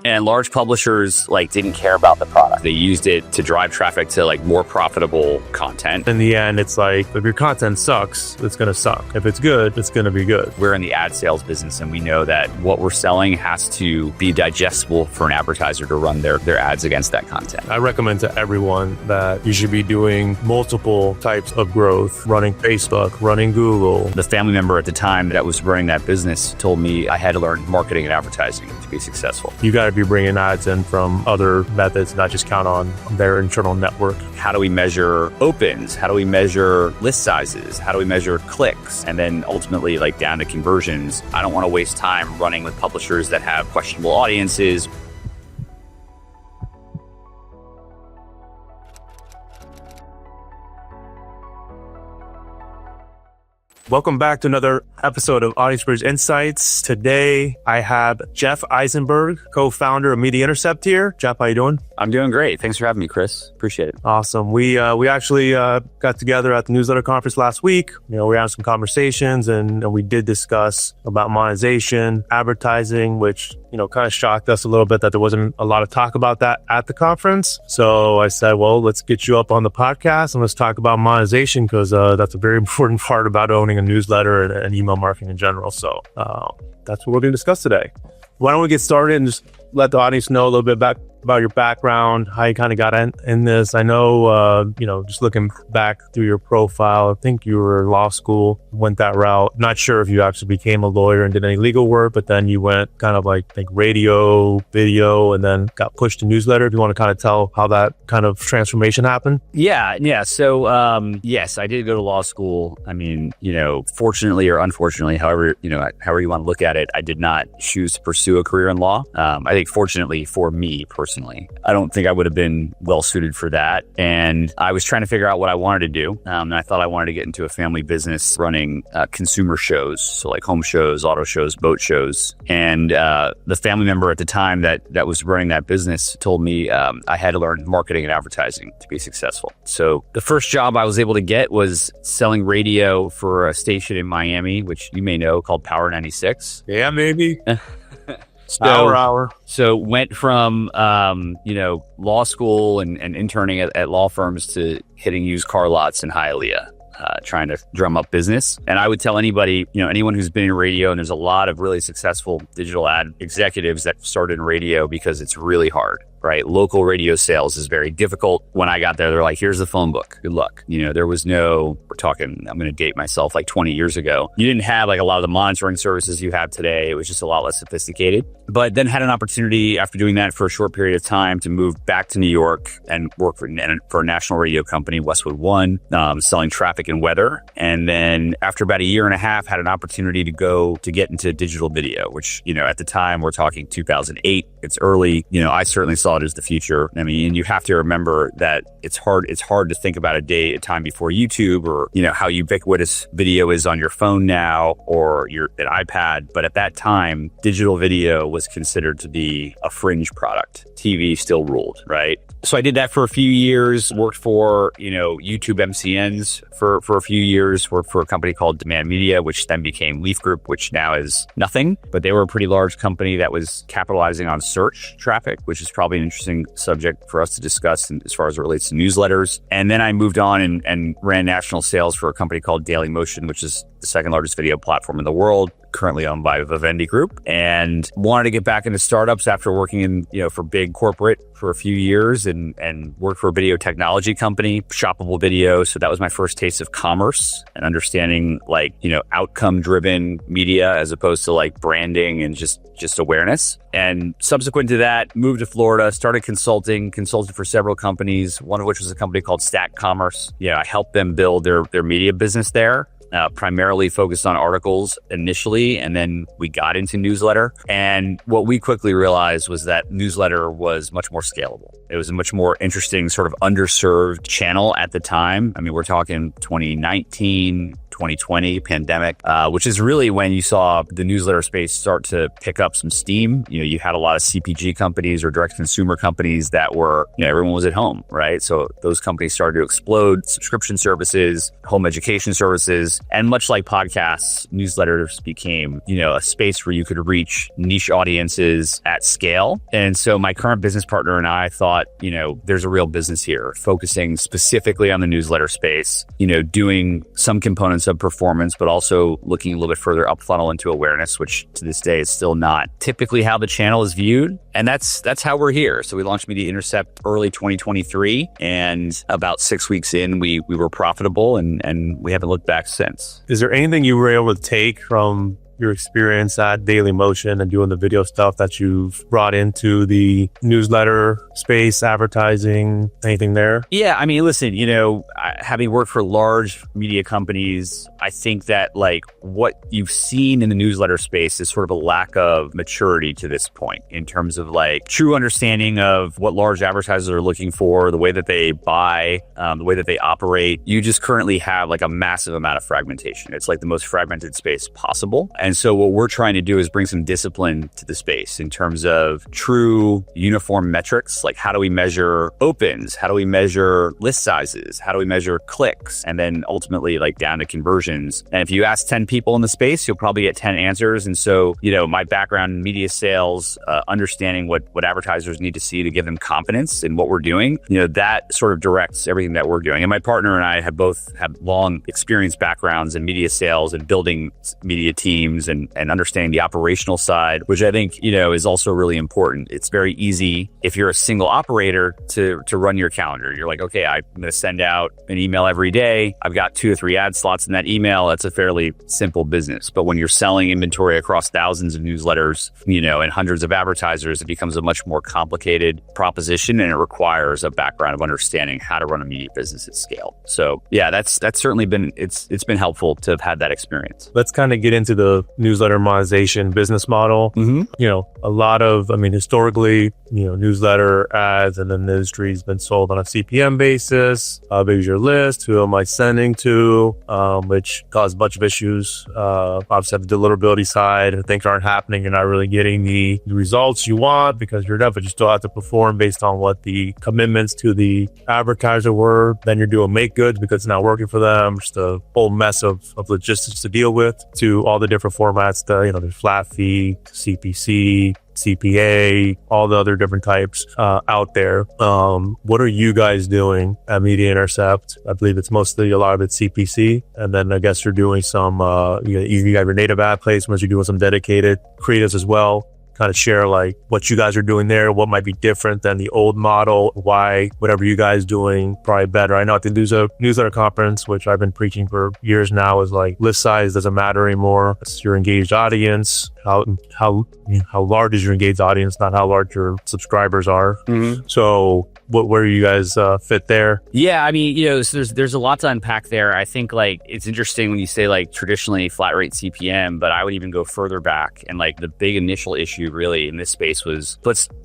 And large publishers didn't care about the product. They used it to drive traffic to more profitable content. In the end, it's if your content sucks, it's going to suck. If it's good, it's going to be good. We're in the ad sales business, and we know that what we're selling has to be digestible for an advertiser to run their ads against that content. I recommend to everyone that you should be doing multiple types of growth, running Facebook, running Google. The family member at the time that was running that business told me I had to learn marketing and advertising to be successful. You got to be bringing ads in from other methods, not just count on their internal network. How do we measure opens? How do we measure list sizes? How do we measure clicks? And then ultimately down to conversions. I don't want to waste time running with publishers that have questionable audiences. Welcome back to another episode of Audience Bridge Insights. Today, I have Jeff Eisenberg, co-founder of Media Intercept here. Jeff, how you doing? I'm doing great. Thanks for having me, Chris. Appreciate it. Awesome. We actually got together at the newsletter conference last week. We had some conversations and we did discuss about monetization, advertising, which kind of shocked us a little bit that there wasn't a lot of talk about that at the conference. So I said, well, let's get you up on the podcast and let's talk about monetization because that's a very important part about owning a newsletter and email marketing in general. So that's what we're going to discuss today. Why don't we get started and just let the audience know a little bit about your background, how you kind of got in this. I know, just looking back through your profile, I think you were in law school, went that route. Not sure if you actually became a lawyer and did any legal work, but then you went kind of radio, video, and then got pushed to newsletter. If you want to kind of tell how that kind of transformation happened. Yeah. So, yes, I did go to law school. I mean, fortunately or unfortunately, however you want to look at it, I did not choose to pursue a career in law. I think fortunately for me personally, I don't think I would have been well suited for that. And I was trying to figure out what I wanted to do. And I thought I wanted to get into a family business running consumer shows. So home shows, auto shows, boat shows. And the family member at the time that was running that business told me I had to learn marketing and advertising to be successful. So the first job I was able to get was selling radio for a station in Miami, which you may know, called Power 96. Yeah, maybe. Power Hour. So went from, law school and interning at law firms to hitting used car lots in Hialeah, trying to drum up business. And I would tell anybody, anyone who's been in radio, and there's a lot of really successful digital ad executives that started in radio because it's really hard. Right? Local radio sales is very difficult. When I got there, they're like, here's the phone book. Good luck. There was no, I'm going to date myself, 20 years ago. You didn't have a lot of the monitoring services you have today. It was just a lot less sophisticated. But then had an opportunity after doing that for a short period of time to move back to New York and work for a national radio company, Westwood One, selling traffic and weather. And then after about a year and a half, had an opportunity to get into digital video, which, at the time, we're talking 2008. It's early. I certainly saw it as the future. I mean, you have to remember that it's hard to think about a time before YouTube or, how ubiquitous video is on your phone now or an iPad. But at that time, digital video was considered to be a fringe product. TV still ruled, right? So I did that for a few years, worked for, YouTube MCNs for a few years, worked for a company called Demand Media, which then became Leaf Group, which now is nothing. But they were a pretty large company that was capitalizing on search traffic, which is probably an interesting subject for us to discuss as far as it relates to newsletters. And then I moved on and ran national sales for a company called Daily Motion, which is the second largest video platform in the world, currently owned by the Vanity Group, and wanted to get back into startups after working in, for big corporate for a few years and worked for a video technology company, shoppable video. So that was my first taste of commerce and understanding outcome driven media as opposed to branding and just awareness. And subsequent to that, moved to Florida, started consulted for several companies, one of which was a company called Stack Commerce. I helped them build their media business there. Primarily focused on articles initially, and then we got into newsletter. And what we quickly realized was that newsletter was much more scalable. It was a much more interesting sort of underserved channel at the time. I mean, we're talking 2019, 2020 pandemic, which is really when you saw the newsletter space start to pick up some steam. You had a lot of CPG companies or direct consumer companies that were, everyone was at home, right? So those companies started to explode, subscription services, home education services, and much like podcasts, newsletters became, a space where you could reach niche audiences at scale. And so my current business partner and I thought, there's a real business here, focusing specifically on the newsletter space, doing some components of performance, but also looking a little bit further up funnel into awareness, which to this day is still not typically how the channel is viewed. And that's how we're here. So we launched Media Intercept early 2023, and about 6 weeks in, we were profitable, and we haven't looked back since. Is there anything you were able to take from your experience at Daily Motion and doing the video stuff that you've brought into the newsletter space, advertising, anything there? Yeah, I mean, listen, having worked for large media companies, I think that what you've seen in the newsletter space is sort of a lack of maturity to this point in terms of true understanding of what large advertisers are looking for, the way that they buy, the way that they operate. You just currently have a massive amount of fragmentation. It's the most fragmented space possible. And so what we're trying to do is bring some discipline to the space in terms of true uniform metrics. How do we measure opens? How do we measure list sizes? How do we measure clicks? And then ultimately down to conversions. And if you ask 10 people in the space, you'll probably get 10 answers. And so, my background in media sales, understanding what advertisers need to see to give them confidence in what we're doing, that sort of directs everything that we're doing. And my partner and I have both had long experience backgrounds in media sales and building media teams and understanding the operational side, which I think, is also really important. It's very easy if you're a single operator to run your calendar. You're okay, I'm going to send out an email every day. I've got 2 or 3 ad slots in that email. That's a fairly simple business. But when you're selling inventory across thousands of newsletters, and hundreds of advertisers, it becomes a much more complicated proposition, and it requires a background of understanding how to run a media business at scale. So yeah, that's certainly been, it's been helpful to have had that experience. Let's kind of get into the newsletter monetization business model. A lot of, historically, newsletter ads and then the industry's been sold on a CPM basis. How big is your list? Who am I sending to? Which caused a bunch of issues. Obviously at the deliverability side, things aren't happening. You're not really getting the results you want because you're done, but you still have to perform based on what the commitments to the advertiser were. Then you're doing make goods because it's not working for them. Just a whole mess of logistics to deal with, to all the different formats, there's flat fee, CPC, CPA, all the other different types out there. What are you guys doing at Media Intercept? I believe it's mostly a lot of it's CPC. And then I guess you're doing some, you have your native ad placements, you're doing some dedicated creatives as well. Kind of share what you guys are doing there, what might be different than the old model, why whatever you guys doing probably better. I know at the newsletter conference, which I've been preaching for years now, is list size doesn't matter anymore. It's your engaged audience. How large is your engaged audience, not how large your subscribers are. So where you guys fit there? Yeah, I mean, so there's a lot to unpack there. I think it's interesting when you say traditionally flat rate CPM, but I would even go further back. And the big initial issue really in this space was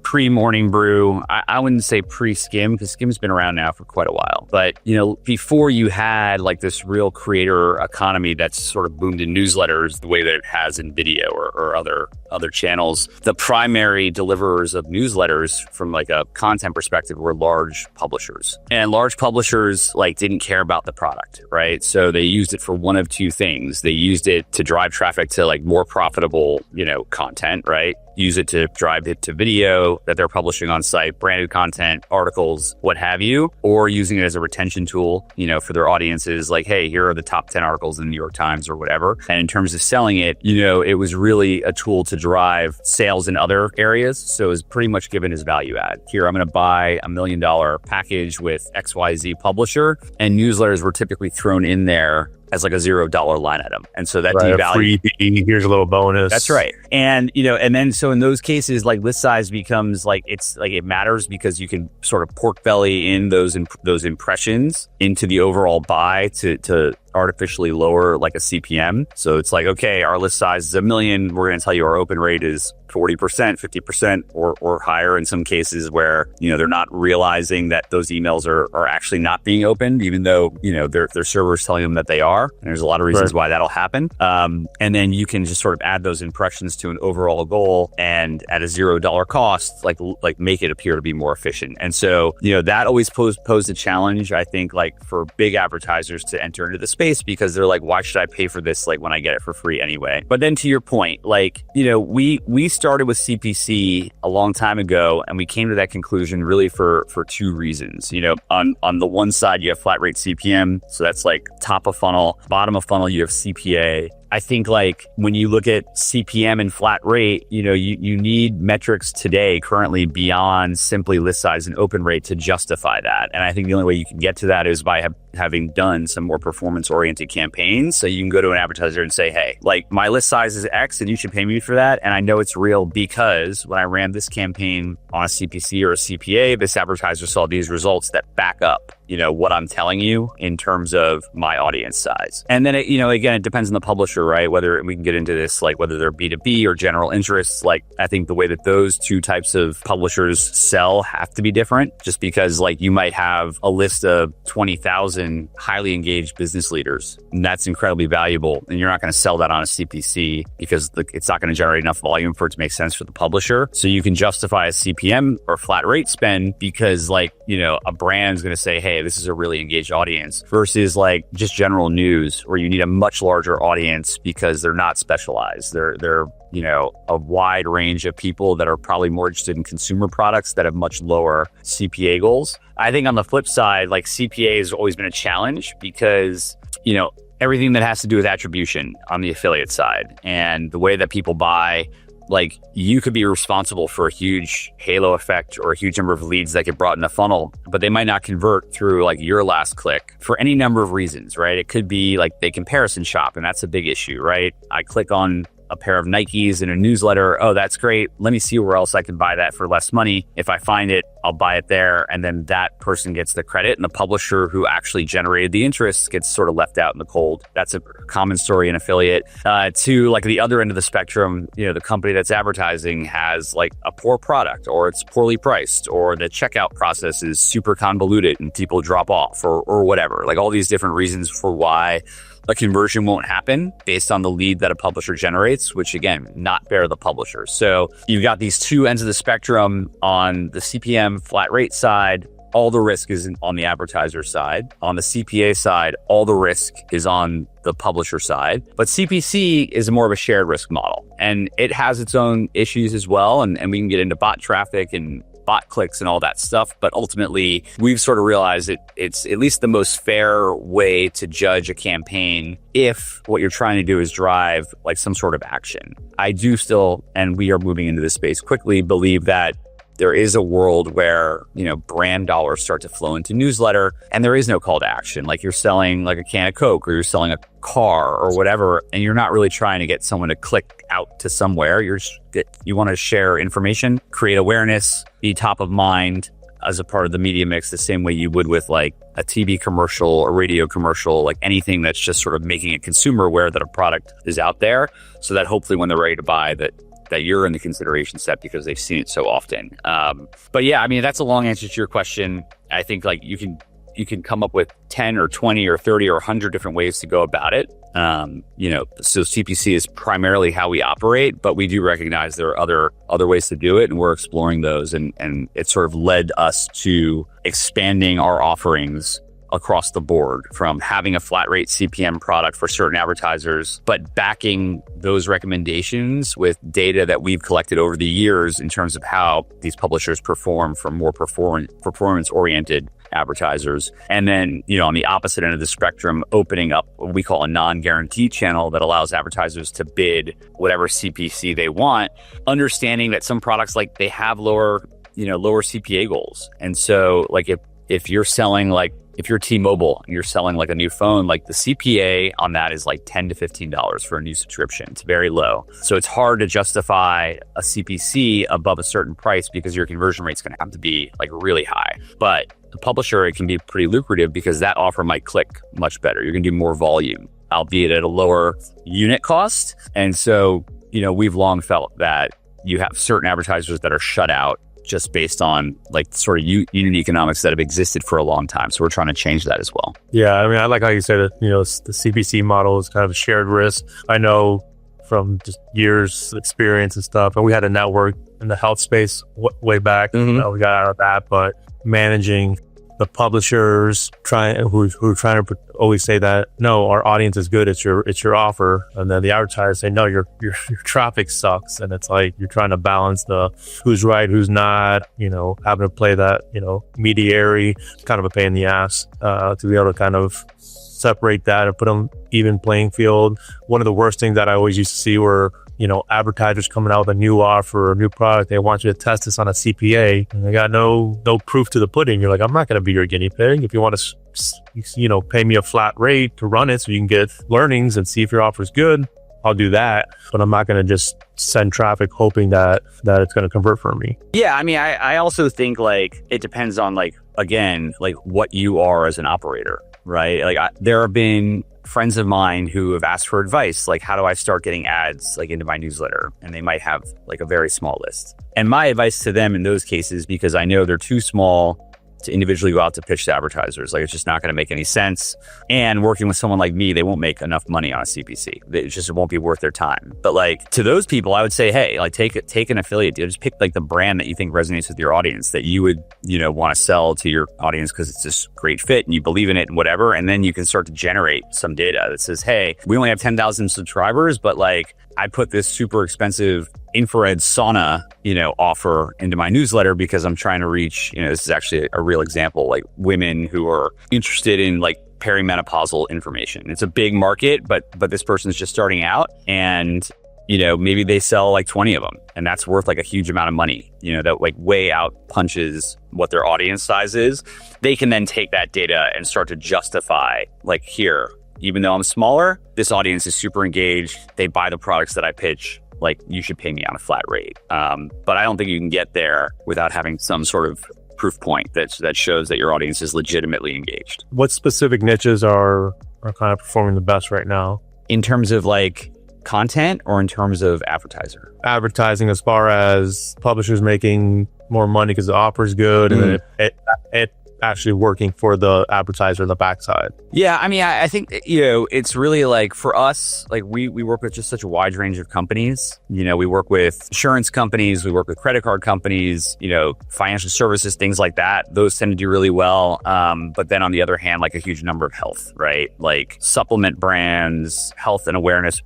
pre-morning brew. I wouldn't say pre-skim, because skim's been around now for quite a while. But before you had this real creator economy that's sort of boomed in newsletters the way that it has in video or other channels, the primary deliverers of newsletters from a content perspective were large publishers. And large publishers didn't care about the product, right? So they used it for one of two things. They used it to drive traffic to more profitable, content, right? Use it to drive it to video that they're publishing on site, branded content, articles, what have you, or using it as a retention tool, for their audiences, hey, here are the top 10 articles in the New York Times or whatever. And in terms of selling it, it was really a tool to drive sales in other areas. So it was pretty much given as value add. Here, I'm going to buy $1 million package with XYZ publisher, and newsletters were typically thrown in there as a $0 line item. And so that devalues. Here's a little bonus. That's right. And, and then so in those cases, list size becomes it matters because you can sort of pork belly in those impressions into the overall buy to artificially lower a CPM. So it's okay, our list size is 1 million. We're going to tell you our open rate is 40%, 50% or higher in some cases where, they're not realizing that those emails are actually not being opened, even though, their server's telling them that they are. And there's a lot of reasons why that'll happen. And then you can just sort of add those impressions to an overall goal and at a $0 cost, like make it appear to be more efficient. And so, that always posed a challenge, I think, like for big advertisers to enter into the space, because they're like, why should I pay for this? Like when I get it for free anyway. But then to your point, like, we started with CPC a long time ago, and we came to that conclusion really for two reasons. On the one side, you have flat rate CPM. So that's like top of funnel, bottom of funnel, you have CPA. I think like when you look at CPM and flat rate, you need metrics today currently beyond simply list size and open rate to justify that. And I think the only way you can get to that is by having done some more performance oriented campaigns. So you can go to an advertiser and say, hey, like my list size is X and you should pay me for that. And I know it's real because when I ran this campaign on a CPC or a CPA, this advertiser saw these results that back up, what I'm telling you in terms of my audience size. And then, again, it depends on the publisher, right? Whether we can get into this, like whether they're B2B or general interests. Like I think the way that those two types of publishers sell have to be different, just because like you might have a list of 20,000 highly engaged business leaders, and that's incredibly valuable. And you're not going to sell that on a CPC because it's not going to generate enough volume for it to make sense for the publisher. So you can justify a CPM or flat rate spend because like, a brand's going to say, hey, this is a really engaged audience, versus like just general news where you need a much larger audience because they're not specialized. They're a wide range of people that are probably more interested in consumer products that have much lower CPA goals. I think on the flip side, like CPA has always been a challenge because, everything that has to do with attribution on the affiliate side and the way that people buy, like you could be responsible for a huge halo effect or a huge number of leads that get brought in a funnel, but they might not convert through like your last click for any number of reasons, right? It could be like they comparison shop, and that's a big issue, right? I click on a pair of Nikes in a newsletter. Oh, that's great. Let me see where else I can buy that for less money. If I find it, I'll buy it there. And then that person gets the credit, and the publisher who actually generated the interest gets sort of left out in the cold. That's a common story in affiliate. To like the other end of the spectrum, the company that's advertising has like a poor product, or it's poorly priced, or the checkout process is super convoluted and people drop off or whatever. Like all these different reasons for why a conversion won't happen based on the lead that a publisher generates, which again, not fair to the publisher. So you've got these two ends of the spectrum. On the CPM flat rate side, all the risk is on the advertiser side. On the CPA side, all the risk is on the publisher side. But CPC is more of a shared risk model, and it has its own issues as well. And we can get into bot traffic and bot clicks and all that stuff. But ultimately, we've sort of realized it's at least the most fair way to judge a campaign if what you're trying to do is drive like some sort of action. I do still, and we are moving into this space quickly, believe that there is a world where, brand dollars start to flow into newsletter and there is no call to action. Like you're selling like a can of Coke or you're selling a car or whatever, and you're not really trying to get someone to click out to somewhere. You want to share information, create awareness, be top of mind as a part of the media mix, the same way you would with like a TV commercial or radio commercial, like anything that's just sort of making a consumer aware that a product is out there, so that hopefully when they're ready to buy that you're in the consideration set because they've seen it so often. But yeah, I mean, that's a long answer to your question. I think like you can come up with 10 or 20 or 30 or 100 different ways to go about it. So CPC is primarily how we operate, but we do recognize there are other ways to do it, and we're exploring those. And it sort of led us to expanding our offerings across the board, from having a flat rate CPM product for certain advertisers, but backing those recommendations with data that we've collected over the years in terms of how these publishers perform for more performance-oriented advertisers. And then, on the opposite end of the spectrum, opening up what we call a non-guaranteed channel that allows advertisers to bid whatever CPC they want, understanding that some products, like they have lower CPA goals. And so like if you're selling if you're T-Mobile and you're selling like a new phone, like the CPA on that is like $10 to $15 for a new subscription. It's very low. So it's hard to justify a CPC above a certain price because your conversion rate's going to have to be like really high. But the publisher, it can be pretty lucrative because that offer might click much better. You're going to do more volume, albeit at a lower unit cost. And so, we've long felt that you have certain advertisers that are shut out just based on like sort of unit economics that have existed for a long time. So we're trying to change that as well. Yeah, I mean, I like how you said it, the CPC model is kind of a shared risk. I know from just years experience and stuff, and we had a network in the health space way back. We got out of that, but managing the publishers who are trying to always say that, no, our audience is good, it's your offer, and then the advertisers say, no, your traffic sucks, and it's like you're trying to balance the who's right, who's not, having to play that mediary. It's kind of a pain in the ass to be able to kind of separate that and put them even playing field. One of the worst things that I always used to see were advertisers coming out with a new offer or a new product. They want you to test this on a CPA, and they got no proof to the pudding. You're like, I'm not going to be your guinea pig. If you want to, pay me a flat rate to run it so you can get learnings and see if your offer is good, I'll do that. But I'm not going to just send traffic hoping that it's going to convert for me. Yeah, I mean, I also think like it depends on again, what you are as an operator, right? There have been friends of mine who have asked for advice, like, how do I start getting ads into my newsletter? And they might have a very small list. And my advice to them in those cases, because I know they're too small to individually go out to pitch to advertisers, it's just not going to make any sense. And working with someone like me, they won't make enough money on a CPC. It won't be worth their time. But to those people, I would say, hey, take an affiliate deal. Just pick the brand that you think resonates with your audience, that you would want to sell to your audience because it's just great fit and you believe in it and whatever. And then you can start to generate some data that says, hey, we only have 10,000 subscribers, but I put this super expensive infrared sauna, offer into my newsletter because I'm trying to reach, this is actually a real example, women who are interested in perimenopausal information. It's a big market, but this person's just starting out, and maybe they sell 20 of them, and that's worth a huge amount of money, that way out punches what their audience size is. They can then take that data and start to justify here, even though I'm smaller, this audience is super engaged. They buy the products that I pitch. You should pay me on a flat rate. But I don't think you can get there without having some sort of proof point that shows that your audience is legitimately engaged. What specific niches are kind of performing the best right now? In terms of content or in terms of advertiser? Advertising, as far as publishers making more money because the offer is good, and then it actually working for the advertiser on the backside. Yeah, I mean, I think, it's really for us, we work with just such a wide range of companies. We work with insurance companies, we work with credit card companies, financial services, things like that. Those tend to do really well. But then on the other hand, a huge number of health, right? Supplement brands, health awareness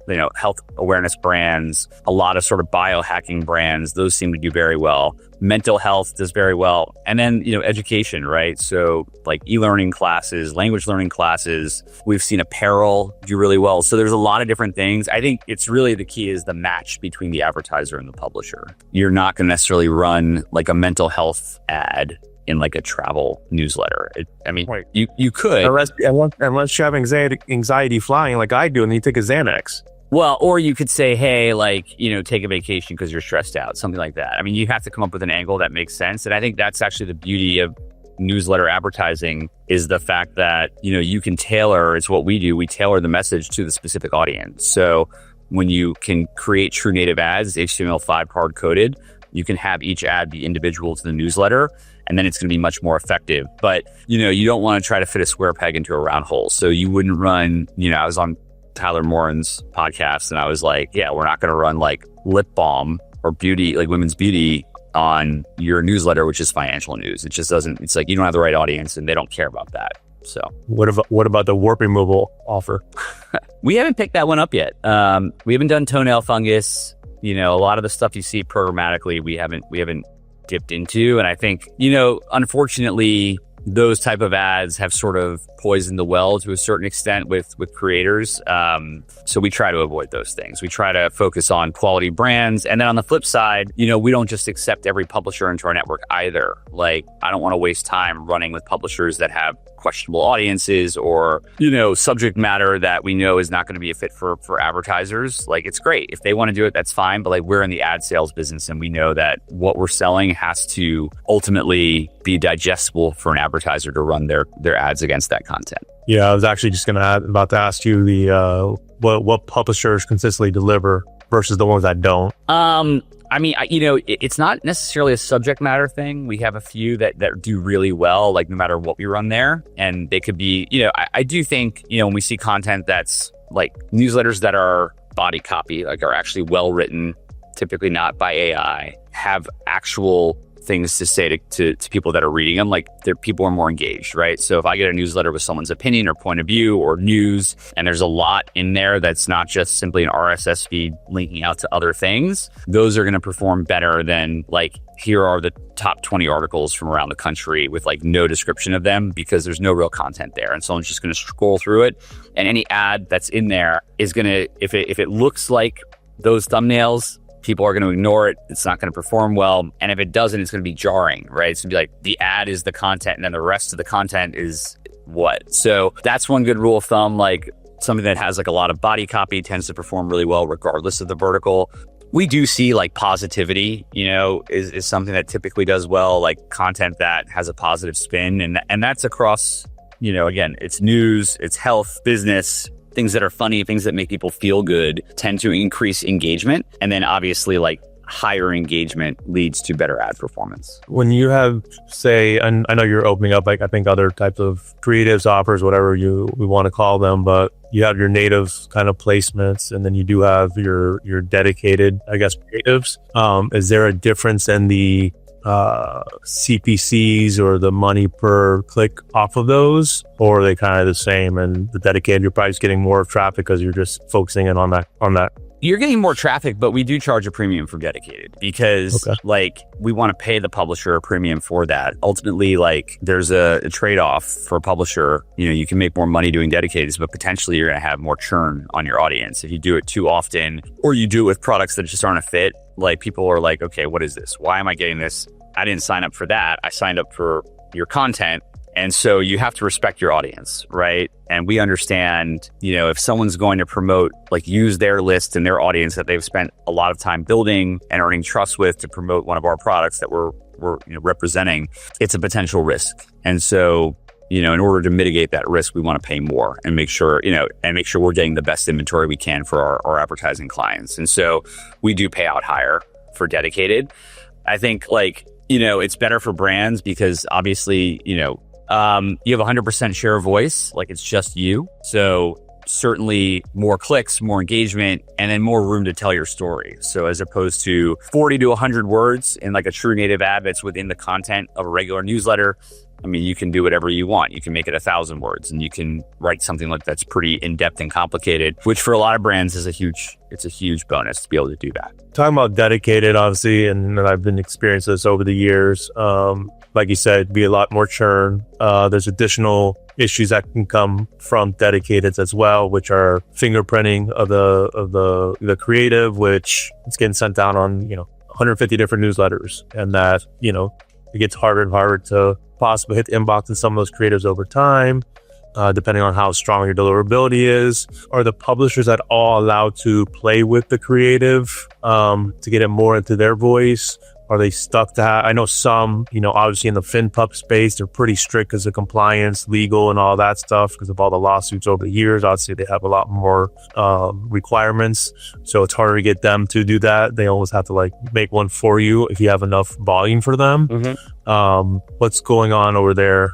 brands, a lot of sort of biohacking brands, those seem to do very well. Mental health does very well. And then, education, right? So e-learning classes, language learning classes, we've seen apparel do really well. So there's a lot of different things. I think it's really the key is the match between the advertiser and the publisher. You're not going to necessarily run a mental health ad in a travel newsletter. Right. You could. Unless you have anxiety flying like I do and you take a Xanax. Well, or you could say, hey, take a vacation because you're stressed out, something like that. You have to come up with an angle that makes sense. And I think that's actually the beauty of newsletter advertising, is the fact that, you can tailor, it's what we do. We tailor the message to the specific audience. So when you can create true native ads, HTML5 hard coded, you can have each ad be individual to the newsletter, and then it's going to be much more effective. But, you don't want to try to fit a square peg into a round hole. So you wouldn't run, I was on Tyler Morin's podcast, and I was like, yeah, we're not going to run lip balm or beauty, women's beauty on your newsletter, which is financial news. It just doesn't, it's you don't have the right audience and they don't care about that. So what about the warp removal offer? We haven't picked that one up yet. We haven't done toenail fungus. A lot of the stuff you see programmatically, we haven't dipped into. And I think, unfortunately, those type of ads have sort of poisoned the well to a certain extent with creators. So we try to avoid those things. We try to focus on quality brands. And then on the flip side, we don't just accept every publisher into our network either. I don't want to waste time running with publishers that have questionable audiences or, subject matter that we know is not going to be a fit for advertisers. It's great. If they want to do it, that's fine. But we're in the ad sales business, and we know that what we're selling has to ultimately be digestible for an advertiser to run their ads against that content. Yeah, I was actually just about to ask you what publishers consistently deliver versus the ones that don't? I mean, it's not necessarily a subject matter thing. We have a few that do really well, like no matter what we run there. And they could be, I do think, when we see content that's like newsletters that are body copy, like are actually well written, typically not by AI, have actual things to say to people that are reading them, like people are more engaged, right? So if I get a newsletter with someone's opinion or point of view or news, and there's a lot in there that's not just simply an RSS feed linking out to other things, those are going to perform better than like, here are the top 20 articles from around the country with like no description of them, because there's no real content there. And someone's just going to scroll through it. And any ad that's in there is going to, if it looks like those thumbnails, people are going to ignore it. It's not going to perform well. And if it doesn't, it's going to be jarring, right? It's going to be like the ad is the content and then the rest of the content is what? So that's one good rule of thumb. Like something that has like a lot of body copy tends to perform really well regardless of the vertical. We do see like positivity, is something that typically does well, like content that has a positive spin. And that's across, again, it's news, it's health, business, things that are funny, things that make people feel good tend to increase engagement. And then obviously like higher engagement leads to better ad performance. When you have, say, and I know you're opening up like I think other types of creatives, offers, whatever we want to call them, but you have your native kind of placements and then you do have your dedicated, I guess, creatives. Is there a difference in the CPCs or the money per click off of those, or are they kind of the same? And the dedicated, you're probably just getting more traffic because you're just focusing in on that. You're getting more traffic, but we do charge a premium for dedicated because like we want to pay the publisher a premium for that. Ultimately, like there's a trade-off for a publisher. You can make more money doing dedicated, but potentially you're going to have more churn on your audience if you do it too often, or you do it with products that just aren't a fit. Like people are like, okay, what is this? Why am I getting this? I didn't sign up for that. I signed up for your content. And so you have to respect your audience, right? And we understand, if someone's going to promote, like use their list and their audience that they've spent a lot of time building and earning trust with to promote one of our products that we're representing, it's a potential risk. And so, in order to mitigate that risk, we want to pay more and make sure, we're getting the best inventory we can for our advertising clients. And so we do pay out higher for dedicated. I think it's better for brands because obviously, you have 100% share of voice, like it's just you. So certainly more clicks, more engagement, and then more room to tell your story. So as opposed to 40 to 100 words in like a true native ad that's within the content of a regular newsletter, I mean, you can do whatever you want. You can make it 1,000 words and you can write something like that's pretty in-depth and complicated, which for a lot of brands is a huge bonus to be able to do that. Talking about dedicated, obviously, and I've been experiencing this over the years. Like you said, be a lot more churn. There's additional issues that can come from dedicateds as well, which are fingerprinting of the creative, which it's getting sent down on 150 different newsletters, and that it gets harder and harder to possibly hit the inbox in some of those creatives over time, depending on how strong your deliverability is. Are the publishers at all allowed to play with the creative to get it more into their voice? Are they stuck to I know some, obviously in the FinPub space, they're pretty strict because of compliance, legal and all that stuff because of all the lawsuits over the years. Obviously, they have a lot more requirements. So it's harder to get them to do that. They always have to make one for you if you have enough volume for them. Mm-hmm. What's going on over there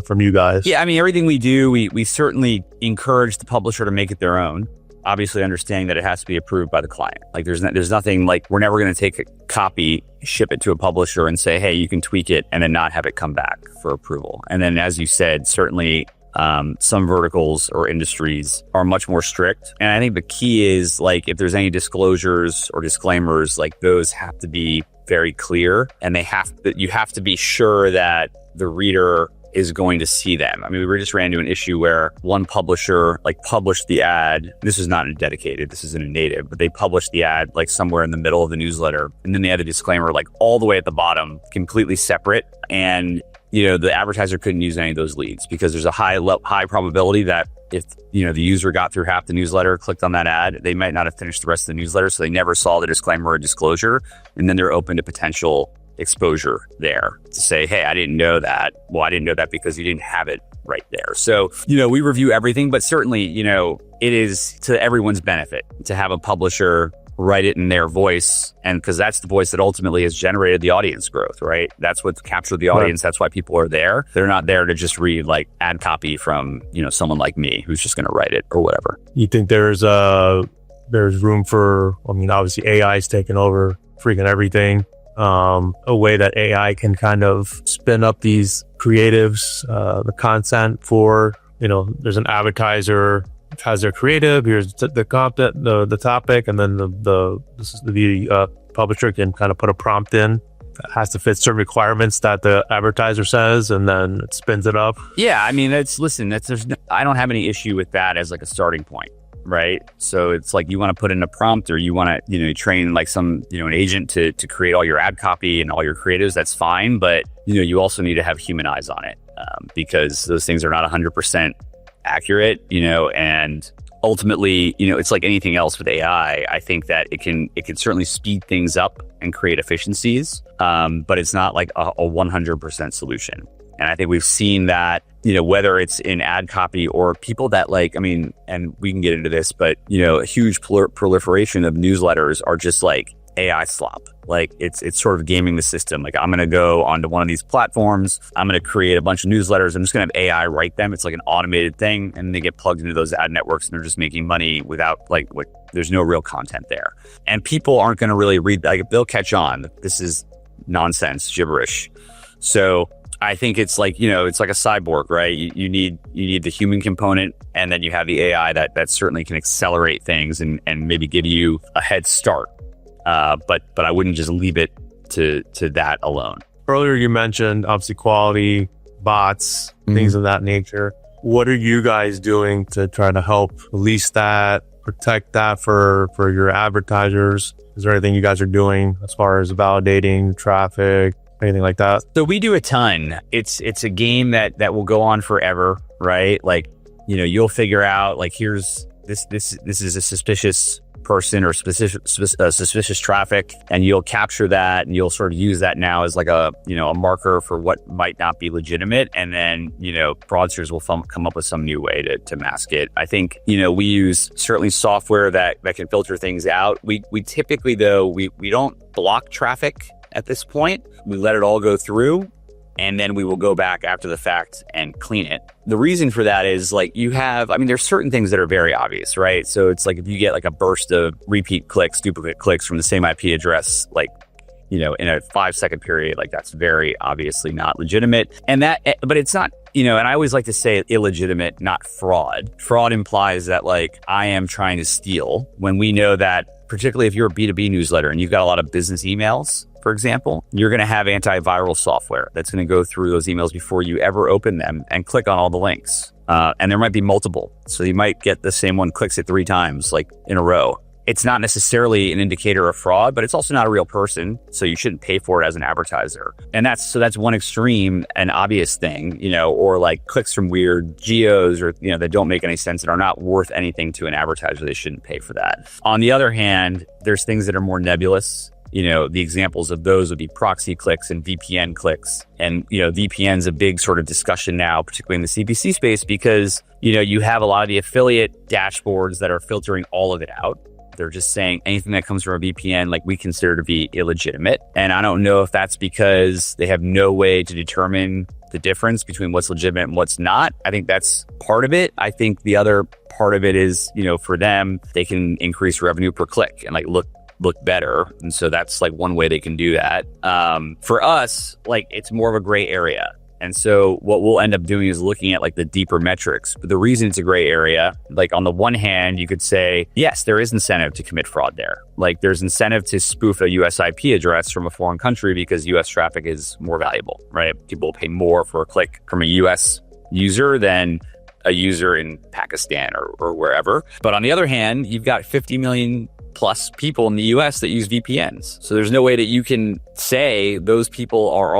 from you guys? Yeah, I mean, everything we do, we certainly encourage the publisher to make it their own. Obviously understanding that it has to be approved by the client. Like there's nothing like we're never going to take a copy, ship it to a publisher and say, hey, you can tweak it and then not have it come back for approval. And then as you said, certainly some verticals or industries are much more strict. And I think the key is if there's any disclosures or disclaimers, those have to be very clear and you have to be sure that the reader is going to see them. I mean, we just ran into an issue where one publisher published the ad. This is not in a dedicated, this is in a native, but they published the ad somewhere in the middle of the newsletter. And then they had a disclaimer all the way at the bottom, completely separate. And, the advertiser couldn't use any of those leads because there's a high probability that if, the user got through half the newsletter, clicked on that ad, they might not have finished the rest of the newsletter. So they never saw the disclaimer or disclosure. And then they're open to potential exposure there to say, hey, I didn't know that. Well, I didn't know that because you didn't have it right there. So, we review everything, but certainly, it is to everyone's benefit to have a publisher write it in their voice. And because that's the voice that ultimately has generated the audience growth, right? That's what captured the audience. Right. That's why people are there. They're not there to just read like ad copy from, someone like me who's just going to write it or whatever. You think there's room for, obviously AI is taking over freaking everything. A way that AI can kind of spin up these creatives, the content for, there's an advertiser has their creative, here's the content, the topic, and then the publisher can kind of put a prompt in that has to fit certain requirements that the advertiser says, and then it spins it up. Yeah, I don't have any issue with that as like a starting point. Right. So it's like you want to put in a prompt, or you want to, train like some, an agent to create all your ad copy and all your creatives. That's fine. But, you also need to have human eyes on it, because those things are not 100% accurate, and ultimately, it's like anything else with AI. I think that it can certainly speed things up and create efficiencies. But it's not like a 100% solution. And I think we've seen that, whether it's in ad copy or people that and we can get into this, but, a huge proliferation of newsletters are just like AI slop. Like it's sort of gaming the system. Like I'm going to go onto one of these platforms. I'm going to create a bunch of newsletters. I'm just going to have AI write them. It's like an automated thing. And they get plugged into those ad networks and they're just making money without there's no real content there. And people aren't going to really read, they'll catch on. This is nonsense, gibberish. So I think it's like, it's like a cyborg, right? You need the human component, and then you have the AI that certainly can accelerate things and maybe give you a head start. But I wouldn't just leave it to that alone. Earlier you mentioned obviously quality, bots, things of that nature. What are you guys doing to try to help police that, protect that for your advertisers? Is there anything you guys are doing as far as validating traffic? Anything like that? So we do a ton. It's a game that will go on forever, right? Like, you'll figure out like, here's this is a suspicious person or suspicious traffic, and you'll capture that and you'll sort of use that now as like a marker for what might not be legitimate. And then, fraudsters will come up with some new way to mask it. I think, we use certainly software that can filter things out. We typically though, we don't block traffic at this point. We let it all go through, and then we will go back after the fact and clean it. The reason for that is like there's certain things that are very obvious, right? So it's like if you get like a burst of repeat clicks, duplicate clicks from the same IP address, like, in a 5-second period, like that's very obviously not legitimate. But it's not, and I always like to say illegitimate, not fraud. Fraud implies that like I am trying to steal, when we know that, particularly if you're a B2B newsletter and you've got a lot of business emails, for example, you're going to have antiviral software that's going to go through those emails before you ever open them and click on all the links. And there might be multiple. So you might get the same one clicks it 3 times, like in a row. It's not necessarily an indicator of fraud, but it's also not a real person. So you shouldn't pay for it as an advertiser. And that's one extreme and obvious thing, or like clicks from weird geos or, that don't make any sense and are not worth anything to an advertiser. They shouldn't pay for that. On the other hand, there's things that are more nebulous. The examples of those would be proxy clicks and VPN clicks. And, VPN's a big sort of discussion now, particularly in the CPC space, because, you have a lot of the affiliate dashboards that are filtering all of it out. They're just saying anything that comes from a VPN, like we consider to be illegitimate. And I don't know if that's because they have no way to determine the difference between what's legitimate and what's not. I think that's part of it. I think the other part of it is, for them, they can increase revenue per click and like look better. And so that's like one way they can do that. For us, like it's more of a gray area. And so what we'll end up doing is looking at like the deeper metrics. But the reason it's a gray area, like on the one hand, you could say, yes, there is incentive to commit fraud there. Like there's incentive to spoof a US IP address from a foreign country because US traffic is more valuable, right? People pay more for a click from a US user than a user in Pakistan or wherever. But on the other hand, you've got 50 million plus people in the US that use VPNs. So there's no way that you can say those people are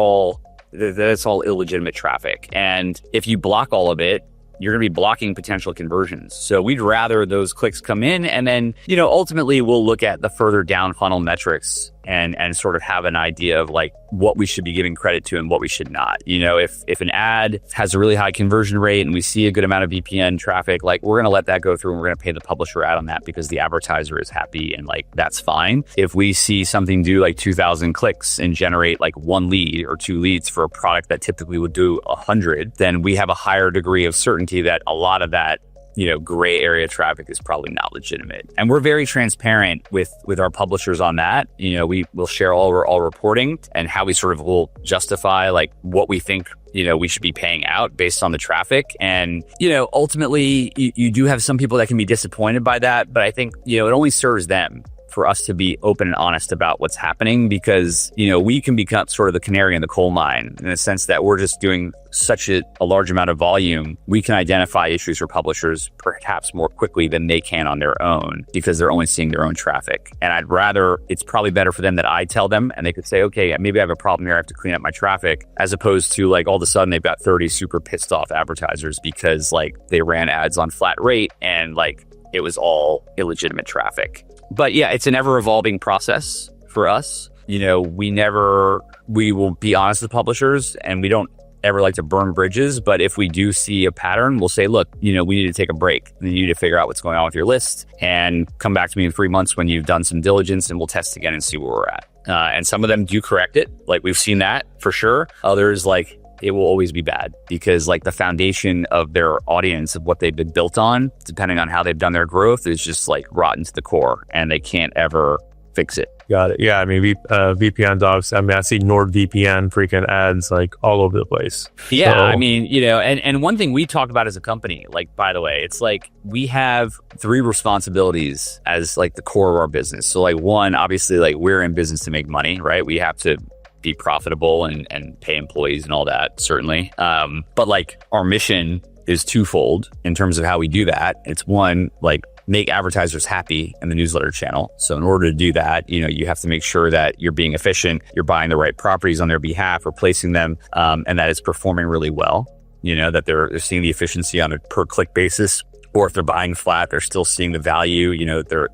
that's all illegitimate traffic. And if you block all of it, you're going to be blocking potential conversions. So we'd rather those clicks come in, and then, ultimately we'll look at the further down funnel metrics, and sort of have an idea of like what we should be giving credit to and what we should not. You know, if an ad has a really high conversion rate and we see a good amount of VPN traffic, like we're going to let that go through and we're going to pay the publisher ad on that because the advertiser is happy and like that's fine. If we see something do like 2,000 clicks and generate like 1 lead or 2 leads for a product that typically would do 100, then we have a higher degree of certainty that a lot of that, you know, gray area traffic is probably not legitimate. And we're very transparent with our publishers on that. You know, we will share all reporting and how we sort of will justify like what we think, you know, we should be paying out based on the traffic. And, you know, ultimately you do have some people that can be disappointed by that, but I think, you know, it only serves them for us to be open and honest about what's happening because, you know, we can become sort of the canary in the coal mine in the sense that we're just doing such a large amount of volume. We can identify issues for publishers perhaps more quickly than they can on their own because they're only seeing their own traffic. And I'd rather, it's probably better for them that I tell them and they could say, okay, maybe I have a problem here. I have to clean up my traffic, as opposed to like all of a sudden they've got 30 super pissed off advertisers because like they ran ads on flat rate and like it was all illegitimate traffic. But yeah, it's an ever evolving process for us. You know, we will be honest with publishers and we don't ever like to burn bridges. But if we do see a pattern, we'll say, look, you know, we need to take a break. You need to figure out what's going on with your list and come back to me in 3 months when you've done some diligence and we'll test again and see where we're at. And some of them do correct it. Like we've seen that for sure. Others like, it will always be bad because like the foundation of their audience of what they've been built on, depending on how they've done their growth, is just like rotten to the core and they can't ever fix it. Got it. Yeah. I mean, VPN dogs. I mean, I see NordVPN freaking ads like all over the place. Yeah. So, I mean, you know, and one thing we talk about as a company, like, by the way, it's like we have 3 responsibilities as like the core of our business. So like one, obviously like we're in business to make money, right? We have to be profitable and pay employees and all that, certainly. But like our mission is twofold in terms of how we do that. It's one, like make advertisers happy in the newsletter channel. So in order to do that, you know, you have to make sure that you're being efficient, you're buying the right properties on their behalf, replacing them, and that it's performing really well. You know, that they're seeing the efficiency on a per click basis. Or if they're buying flat, they're still seeing the value, you know, their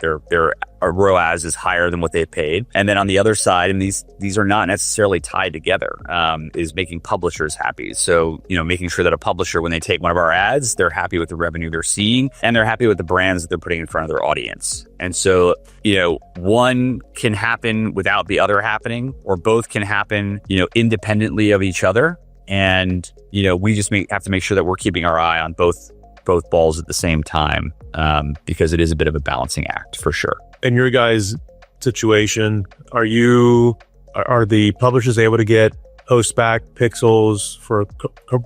ROAS is higher than what they paid. And then on the other side, and these are not necessarily tied together, is making publishers happy. So, you know, making sure that a publisher, when they take one of our ads, they're happy with the revenue they're seeing and they're happy with the brands that they're putting in front of their audience. And so, you know, one can happen without the other happening, or both can happen, you know, independently of each other. And, you know, we just have to make sure that we're keeping our eye on both balls at the same time, because it is a bit of a balancing act for sure. In your guys' situation, are the publishers able to get post-back pixels for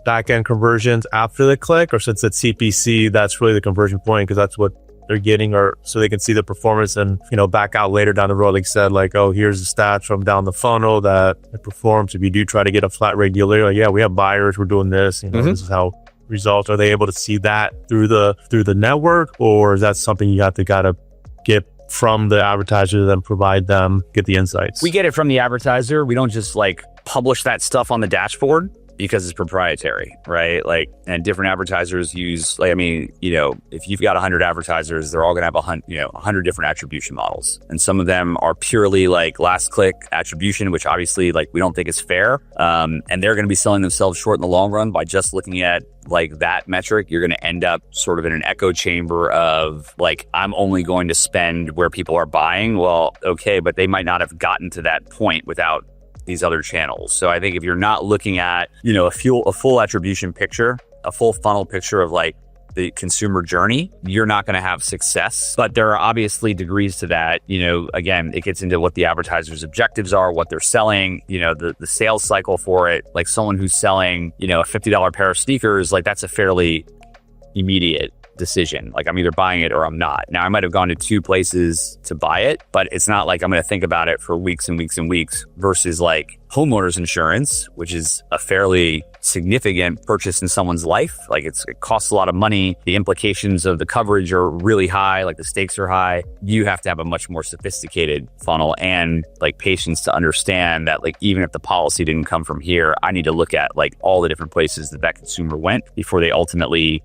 back-end conversions after the click, or since it's CPC, that's really the conversion point because that's what they're getting, or so they can see the performance and, you know, back out later down the road, like you said, like, oh, here's the stats from down the funnel that it performs. If you do try to get a flat rate deal, like, yeah, we have buyers, we're doing this, you know, This is how results. Are they able to see that through the network, or is that something you have to gotta get from the advertiser and provide them, get the insights? We get it from the advertiser. We don't just like publish that stuff on the dashboard because it's proprietary, right? Like, and different advertisers use, like, I mean, you know, if you've got 100 advertisers, they're all going to have 100 different attribution models. And some of them are purely like last click attribution, which obviously like we don't think is fair. And they're going to be selling themselves short in the long run by just looking at like that metric. You're going to end up sort of in an echo chamber of like, I'm only going to spend where people are buying. Well, okay, but they might not have gotten to that point without these other channels. So I think if you're not looking at, you know, a full attribution picture, a full funnel picture of like the consumer journey, you're not going to have success. But there are obviously degrees to that. You know, again, it gets into what the advertiser's objectives are, what they're selling, you know, the sales cycle for it. Like someone who's selling, you know, a $50 pair of sneakers, like that's a fairly immediate decision. Like I'm either buying it or I'm not. Now I might have gone to 2 places to buy it, but it's not like I'm going to think about it for weeks and weeks and weeks versus like homeowners insurance, which is a fairly significant purchase in someone's life. Like it costs a lot of money. The implications of the coverage are really high. Like the stakes are high. You have to have a much more sophisticated funnel and like patience to understand that like even if the policy didn't come from here, I need to look at like all the different places that consumer went before they ultimately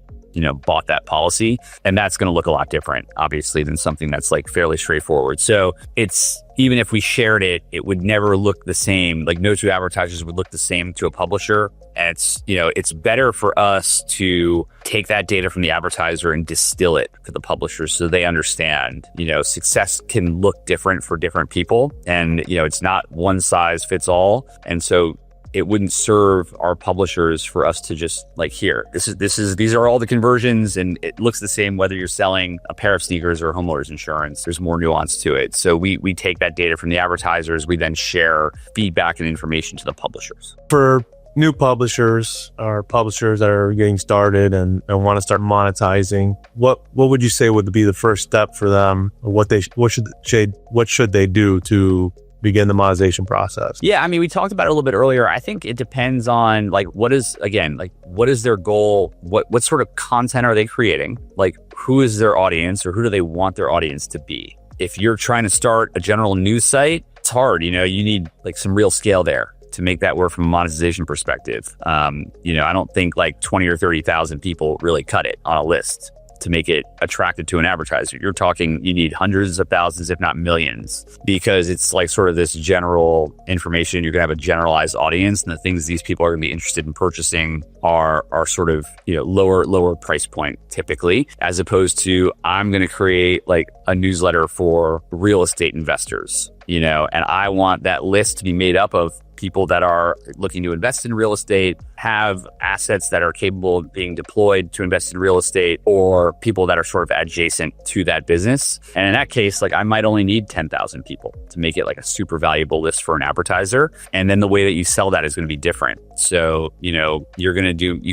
bought that policy. And that's going to look a lot different, obviously, than something that's like fairly straightforward. So it's, even if we shared it, it would never look the same. Like no two advertisers would look the same to a publisher. And it's better for us to take that data from the advertiser and distill it for the publishers so they understand, success can look different for different people. And, it's not one size fits all. And so it wouldn't serve our publishers for us to just like, here, these are all the conversions and it looks the same whether you're selling a pair of sneakers or homeowners insurance. There's more nuance to it. So we take that data from the advertisers. We then share feedback and information to the publishers. For new publishers or publishers that are getting started and want to start monetizing, what would you say would be the first step for them? What should they do to begin the monetization process? Yeah, I mean, we talked about it a little bit earlier. I think it depends on what is their goal? What sort of content are they creating? Like, who is their audience, or who do they want their audience to be? If you're trying to start a general news site, it's hard. You need like some real scale there to make that work from a monetization perspective. I don't think like 20 or 30,000 people really cut it on a list to make it attractive to an advertiser. You're talking, you need hundreds of thousands, if not millions, because it's like sort of this general information. You're gonna have a generalized audience, and the things these people are gonna be interested in purchasing are sort of, lower price point typically, as opposed to I'm gonna create like a newsletter for real estate investors, and I want that list to be made up of people that are looking to invest in real estate, have assets that are capable of being deployed to invest in real estate, or people that are sort of adjacent to that business. And in that case, like I might only need 10,000 people to make it like a super valuable list for an advertiser. And then the way that you sell that is going to be different. So, you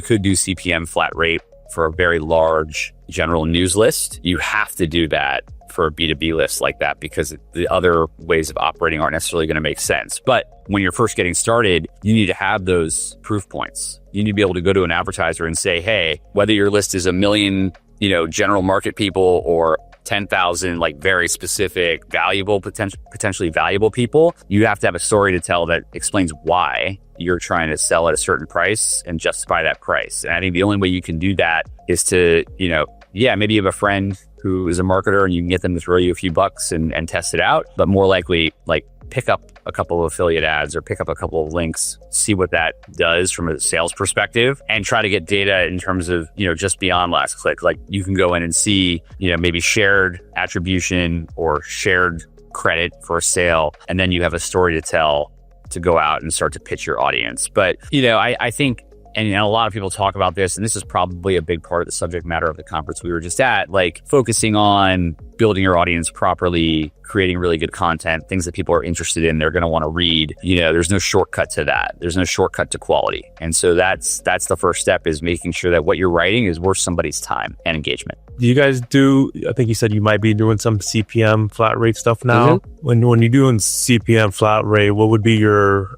could do CPM flat rate for a very large general news list. You have to do that for a B2B list like that because the other ways of operating aren't necessarily going to make sense. But when you're first getting started, you need to have those proof points. You need to be able to go to an advertiser and say, hey, whether your list is 1 million, general market people or 10,000 like very specific, valuable, potentially valuable people, you have to have a story to tell that explains why you're trying to sell at a certain price and justify that price. And I think the only way you can do that is to, maybe you have a friend who is a marketer and you can get them to throw you a few bucks and test it out. But more likely, like pick up a couple of affiliate ads or pick up a couple of links, see what that does from a sales perspective, and try to get data in terms of, just beyond last click. Like you can go in and see, maybe shared attribution or shared credit for a sale. And then you have a story to tell to go out and start to pitch your audience. But, I think, and a lot of people talk about this, and this is probably a big part of the subject matter of the conference we were just at, like focusing on building your audience properly, creating really good content, things that people are interested in, they're going to want to read. There's no shortcut to that. There's no shortcut to quality. And so that's the first step, is making sure that what you're writing is worth somebody's time and engagement. Do you guys I think you said you might be doing some CPM flat rate stuff now. Mm-hmm. When you're doing CPM flat rate, what would be you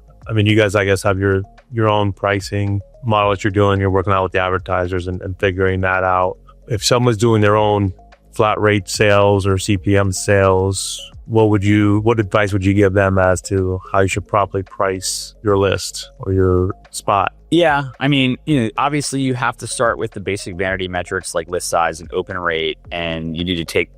guys, I guess, have your own pricing model that you're doing. You're working out with the advertisers and figuring that out. If someone's doing their own flat rate sales or CPM sales, what advice would you give them as to how you should properly price your list or your spot? Yeah, obviously you have to start with the basic vanity metrics like list size and open rate, and you need to take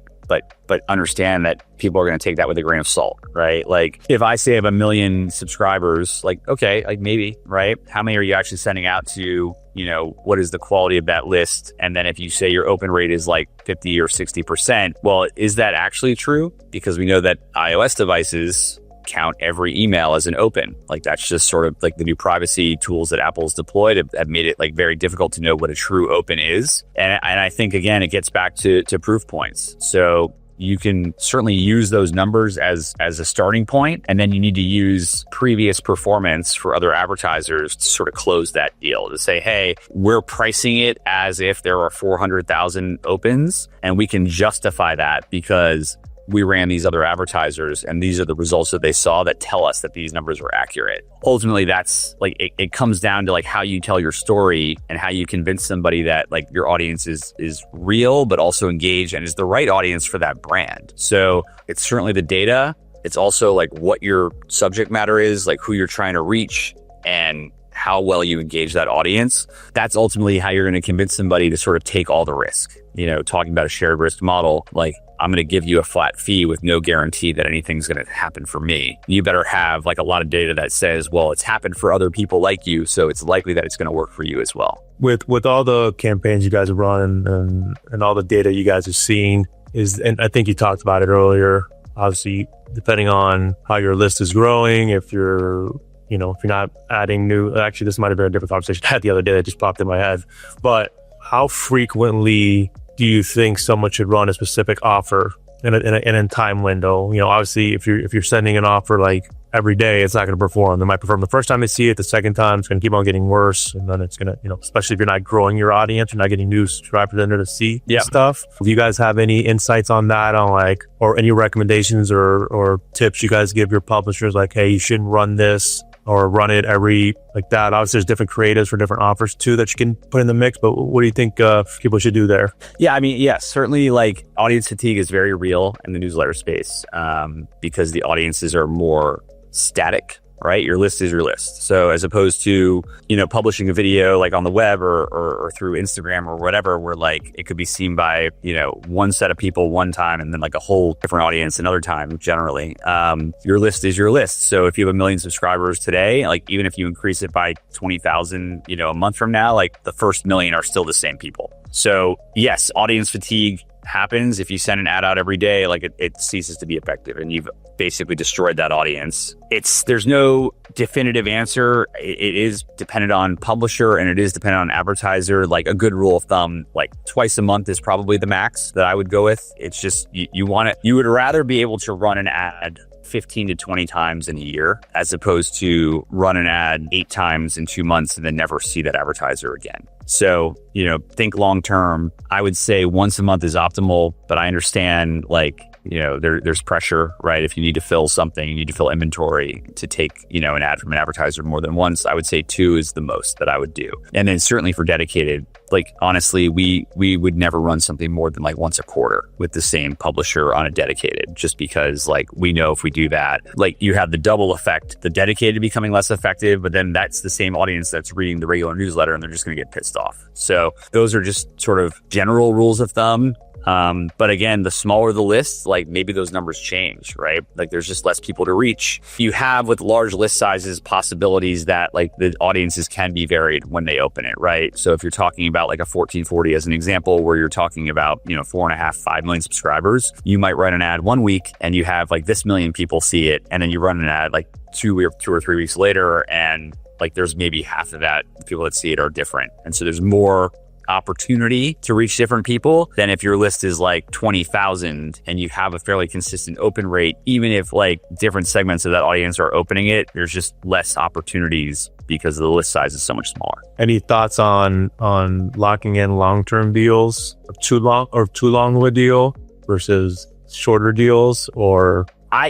but understand that people are going to take that with a grain of salt, right? Like if I say I have 1 million subscribers, like, okay, like maybe, right? How many are you actually sending out to? What is the quality of that list? And then if you say your open rate is like 50 or 60%, well, is that actually true? Because we know that iOS devices count every email as an open. Like that's just sort of like the new privacy tools that Apple's deployed have made it like very difficult to know what a true open is. And I think, again, it gets back to proof points. So you can certainly use those numbers as a starting point, and then you need to use previous performance for other advertisers to sort of close that deal, to say, hey, we're pricing it as if there are 400,000 opens, and we can justify that because we ran these other advertisers and these are the results that they saw that tell us that these numbers were accurate. Ultimately, that's like, it comes down to like how you tell your story and how you convince somebody that like your audience is real, but also engaged and is the right audience for that brand. So it's certainly the data. It's also like what your subject matter is, like who you're trying to reach, and how well you engage that audience. That's ultimately how you're going to convince somebody to sort of take all the risk. Talking about a shared risk model, like I'm going to give you a flat fee with no guarantee that anything's going to happen for me. You better have like a lot of data that says, well, it's happened for other people like you, so it's likely that it's going to work for you as well. With all the campaigns you guys have run and all the data you guys have seen, and I think you talked about it earlier, obviously, depending on how your list is growing, if you're not adding new, actually, this might have been a different conversation I had the other day that just popped in my head, but how frequently do you think someone should run a specific offer in a time window? Obviously, if you're sending an offer like every day, it's not going to perform. They might perform the first time they see it, the second time it's going to keep on getting worse, and then it's going to, especially if you're not growing your audience, you're not getting new subscribers in there to see stuff. Do you guys have any insights on that, or any recommendations or tips you guys give your publishers, like, hey, you shouldn't run this or run it every, like that? Obviously, there's different creatives for different offers too that you can put in the mix, but what do you think people should do there? Yeah, I mean, yes, certainly like audience fatigue is very real in the newsletter space because the audiences are more static, right? Your list is your list. So as opposed to, publishing a video like on the web or through Instagram or whatever, where like it could be seen by, one set of people one time and then like a whole different audience another time generally. Your list is your list. So if you have 1 million subscribers today, like even if you increase it by 20,000, a month from now, like the first 1 million are still the same people. So yes, audience fatigue happens. If you send an ad out every day, like it ceases to be effective and you've basically destroyed that audience. There's no definitive answer. It is dependent on publisher and it is dependent on advertiser. Like a good rule of thumb, like twice a month is probably the max that I would go with. It's just, you would rather be able to run an ad 15 to 20 times in a year as opposed to run an ad 8 times in 2 months and then never see that advertiser again. So, think long term. I would say once a month is optimal, but I understand like, there's pressure, right? If you need to fill something, you need to fill inventory to take, an ad from an advertiser more than once. I would say 2 is the most that I would do. And then certainly for dedicated, like honestly, we would never run something more than like once a quarter with the same publisher on a dedicated, just because like we know if we do that, like you have the double effect, the dedicated becoming less effective, but then that's the same audience that's reading the regular newsletter and they're just going to get pissed off. So those are just sort of general rules of thumb. But again, the smaller the list, like maybe those numbers change, right? Like there's just less people to reach. You have with large list sizes possibilities that like the audiences can be varied when they open it, right? So if you're talking about like a 1440 as an example, where you're talking about, 4.5, 5 million subscribers, you might run an ad 1 week and you have like this million people see it. And then you run an ad like 2 or 3 weeks later. And like there's maybe half of that the people that see it are different. And so there's more opportunity to reach different people than if your list is like 20,000 and you have a fairly consistent open rate. Even if like different segments of that audience are opening it, there's just less opportunities because the list size is so much smaller. Any thoughts on locking in long-term deals, too long of a deal versus shorter deals? Or I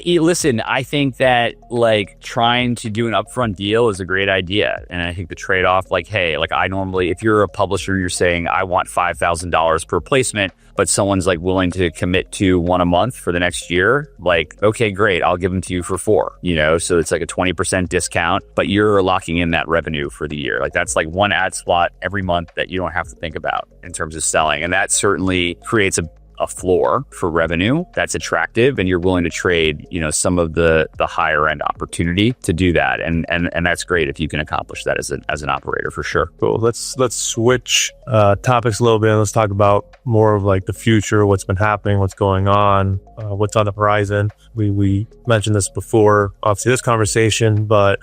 think that like trying to do an upfront deal is a great idea. And I think the trade-off, like, hey, like I normally, if you're a publisher, you're saying I want $5,000 per placement, but someone's like willing to commit to 1 a month for the next year, like, okay, great, I'll give them to you for 4, so it's like a 20% discount, but you're locking in that revenue for the year. Like that's like 1 ad slot every month that you don't have to think about in terms of selling. And that certainly creates a floor for revenue that's attractive, and you're willing to trade, some of the higher end opportunity to do that. And that's great if you can accomplish that as an operator, for sure. Cool. Let's switch topics a little bit. Let's talk about more of like the future, what's been happening, what's going on, what's on the horizon. We mentioned this before, obviously this conversation, but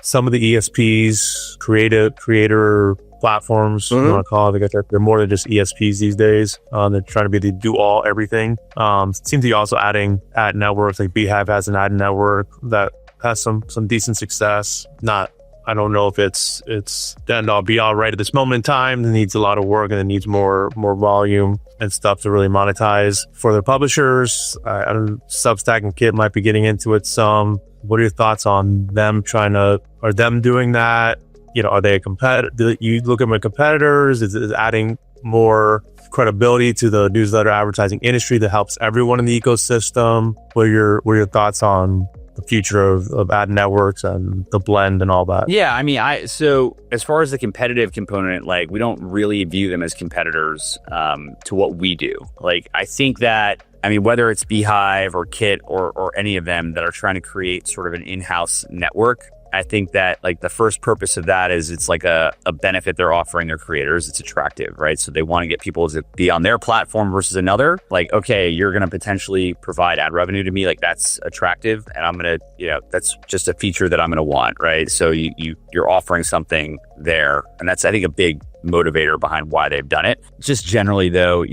some of the ESPs, creator platforms, you want to call it, they're more than just ESPs these days. They're trying to do all everything. Seems to be also adding ad networks, like Beehiiv has an ad network that has some decent success. I don't know if it's the end all be all right at this moment in time. It needs a lot of work and it needs more volume and stuff to really monetize for the publishers. I don't know, Substack and Kit might be getting into it some. What are your thoughts on them are them doing that? Are they a competitor? You look at them as competitors. Is adding more credibility to the newsletter advertising industry that helps everyone in the ecosystem? What are your thoughts on the future of ad networks and the blend and all that? Yeah, I mean, so as far as the competitive component, like we don't really view them as competitors to what we do. Like I think that, I mean, whether it's Beehiiv or Kit or any of them that are trying to create sort of an in-house network, I think that like the first purpose of that is it's like a benefit they're offering their creators. It's attractive, right? So they want to get people to be on their platform versus another. Like, okay, you're going to potentially provide ad revenue to me. Like that's attractive. And I'm going to, that's just a feature that I'm going to want, right? So you're offering something there. And that's, I think, a big motivator behind why they've done it. Just generally though,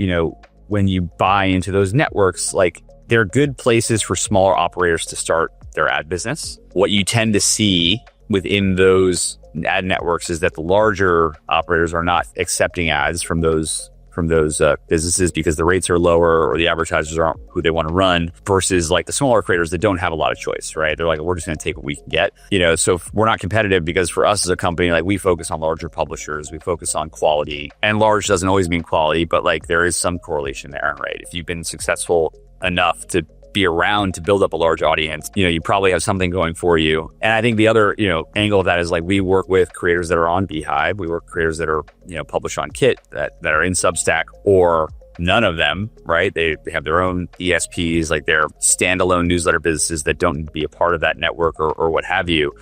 when you buy into those networks, like they're good places for smaller operators to start their ad business. What you tend to see within those ad networks is that the larger operators are not accepting ads from those businesses because the rates are lower or the advertisers aren't who they want to run, versus like the smaller creators that don't have a lot of choice, right? They're like, we're just going to take what we can get, so we're not competitive because for us as a company, like we focus on larger publishers, we focus on quality, and large doesn't always mean quality, but like there is some correlation there, right? If you've been successful enough to be around to build up a large audience, you probably have something going for you. And I think the other, angle of that is like we work with creators that are on Beehiiv. We work with creators that are, published on Kit that are in Substack, or none of them, right? They have their own ESPs, like they're standalone newsletter businesses that don't need to be a part of that network or what have you.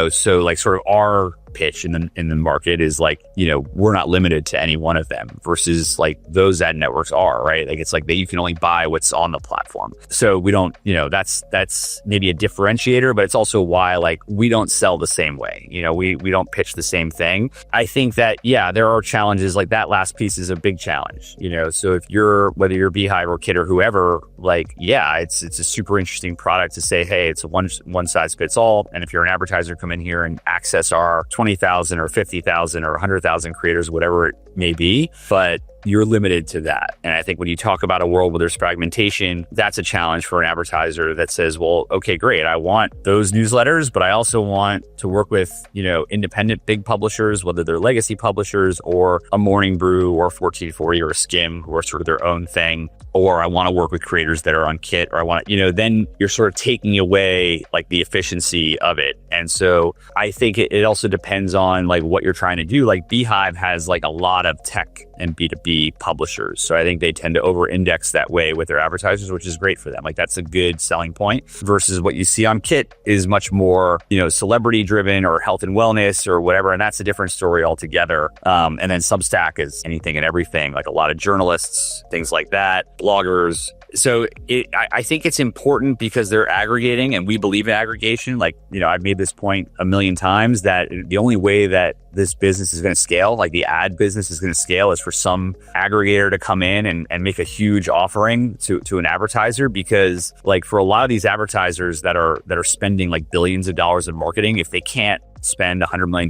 So like sort of our pitch in the market is like, we're not limited to any one of them versus like those ad networks are, right? Like it's like that you can only buy what's on the platform. So we don't, that's maybe a differentiator, but it's also why like we don't sell the same way. We don't pitch the same thing. I think that, yeah, there are challenges. Like that last piece is a big challenge, so if whether you're Beehiiv or Kit or whoever, like, yeah, it's a super interesting product to say, hey, it's a one size fits all. And if you're an advertiser, come in here and access our 20,000 or 50,000 or 100,000 creators, whatever it may be, but you're limited to that. And I think when you talk about a world where there's fragmentation, that's a challenge for an advertiser that says, well, okay, great, I want those newsletters, but I also want to work with, independent big publishers, whether they're legacy publishers or a Morning Brew or 1440 or a Skim, who are sort of their own thing. Or I want to work with creators that are on Kit, or I want to, then you're sort of taking away like the efficiency of it. And so I think it also depends on like what you're trying to do. Like Beehiiv has like a lot of tech and B2B publishers. So I think they tend to over-index that way with their advertisers, which is great for them. Like that's a good selling point versus what you see on Kit is much more, celebrity driven or health and wellness or whatever. And that's a different story altogether. And then Substack is anything and everything, like a lot of journalists, things like that, bloggers. So I think it's important because they're aggregating, and we believe in aggregation. Like, I've made this point a million times that the only way that this business is going to scale, like the ad business is going to scale, is for some aggregator to come in and make a huge offering to an advertiser. Because like for a lot of these advertisers that are spending like billions of dollars in marketing, if they can't spend $100 million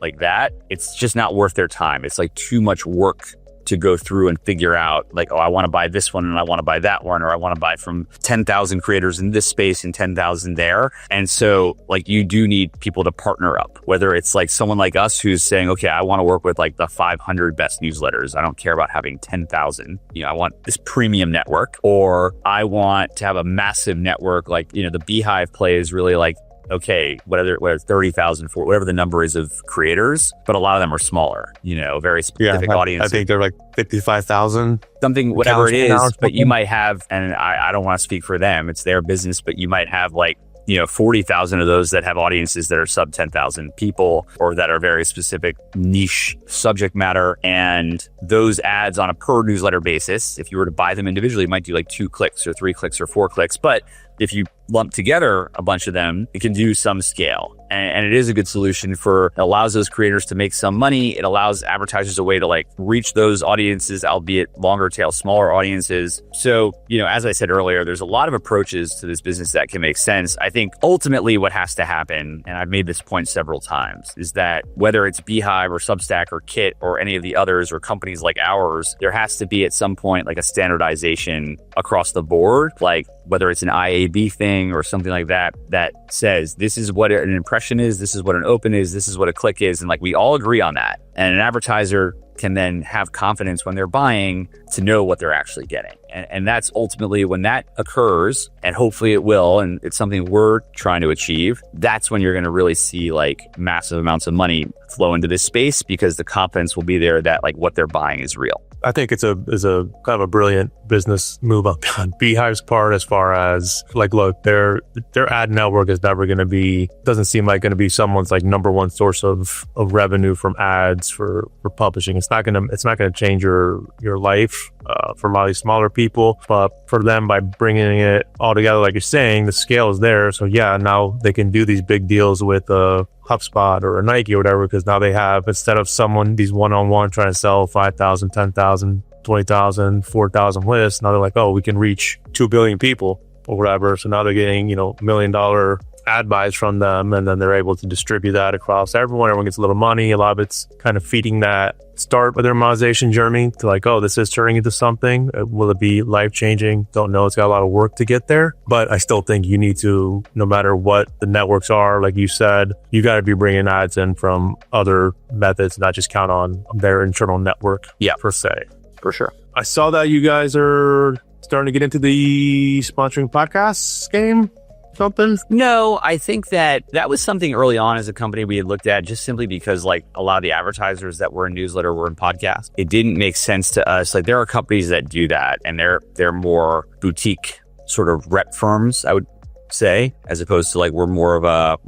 like that, it's just not worth their time. It's like too much work to go through and figure out like, oh, I want to buy this one and I want to buy that one, or I want to buy from 10,000 creators in this space and 10,000 there. And so like you do need people to partner up, whether it's like someone like us who's saying, okay, I want to work with like the 500 best newsletters. I don't care about having 10,000. I want this premium network, or I want to have a massive network. Like, the Beehiiv play is really like, okay, whether it's 30,000 for whatever the number is of creators, but a lot of them are smaller, very specific audiences. I think they're like 55,000. Something, whatever it is, but you might have, and I don't want to speak for them, it's their business, but you might have like, 40,000 of those that have audiences that are sub 10,000 people, or that are very specific niche subject matter. And those ads on a per newsletter basis, if you were to buy them individually, might do like 2 clicks or 3 clicks or 4 clicks. But if you lump together a bunch of them, it can do some scale. And it is a good solution it allows those creators to make some money. It allows advertisers a way to like reach those audiences, albeit longer tail, smaller audiences. So, as I said earlier, there's a lot of approaches to this business that can make sense. I think ultimately what has to happen, and I've made this point several times, is that whether it's Beehiiv or Substack or Kit or any of the others or companies like ours, there has to be at some point like a standardization across the board, like whether it's an IAB thing or something like that, that says this is what an impression is, this is what an open is, this is what a click is. And like we all agree on that. And an advertiser can then have confidence when they're buying to know what they're actually getting. And that's ultimately when that occurs, and hopefully it will, and it's something we're trying to achieve, that's when you're going to really see like massive amounts of money flow into this space, because the confidence will be there that like what they're buying is real. I think it's a kind of a brilliant business move on Beehiiv's part, as far as like, look, their ad network is never going to be, doesn't seem like going to be someone's like number one source of revenue from ads for publishing. It's not going to change your life for a lot of these smaller people, but for them, by bringing it all together, like you're saying, the scale is there. So yeah, now they can do these big deals with HubSpot or a Nike or whatever, because now they have, instead of someone, these one-on-one trying to sell 5,000, 10,000, 20,000, 4,000 lists, now they're like, oh, we can reach 2 billion people or whatever. So now they're getting, $1 million ad buys from them, and then they're able to distribute that across everyone. Everyone gets a little money. A lot of it's kind of feeding that start with their monetization journey to like, oh, this is turning into something. Will it be life-changing? Don't know. It's got a lot of work to get there, but I still think you need to, no matter what the networks are, like you said, you got to be bringing ads in from other methods, not just count on their internal network per se. For sure. I saw that you guys are starting to get into the sponsoring podcasts game. Something? No, I think that was something early on as a company we had looked at, just simply because like a lot of the advertisers that were in newsletter were in podcast. It didn't make sense to us. Like there are companies that do that, and they're more boutique sort of rep firms, I would say, as opposed to like we're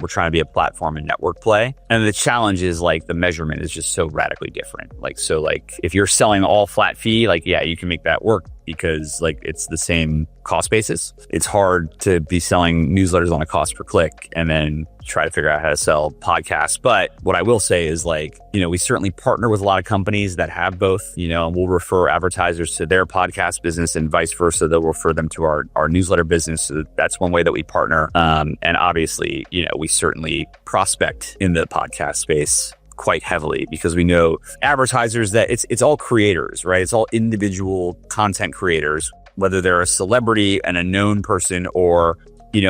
trying to be a platform and network play. And the challenge is like the measurement is just so radically different. Like, so like if you're selling all flat fee, like, yeah, you can make that work because like it's the same cost basis. It's hard to be selling newsletters on a cost per click and then try to figure out how to sell podcasts. But what I will say is like, we certainly partner with a lot of companies that have both, and we'll refer advertisers to their podcast business and vice versa. They'll refer them to our newsletter business. So that's one way that we partner. And obviously, we certainly prospect in the podcast space quite heavily, because we know advertisers that it's all creators, right? It's all individual content creators, whether they're a celebrity and a known person, or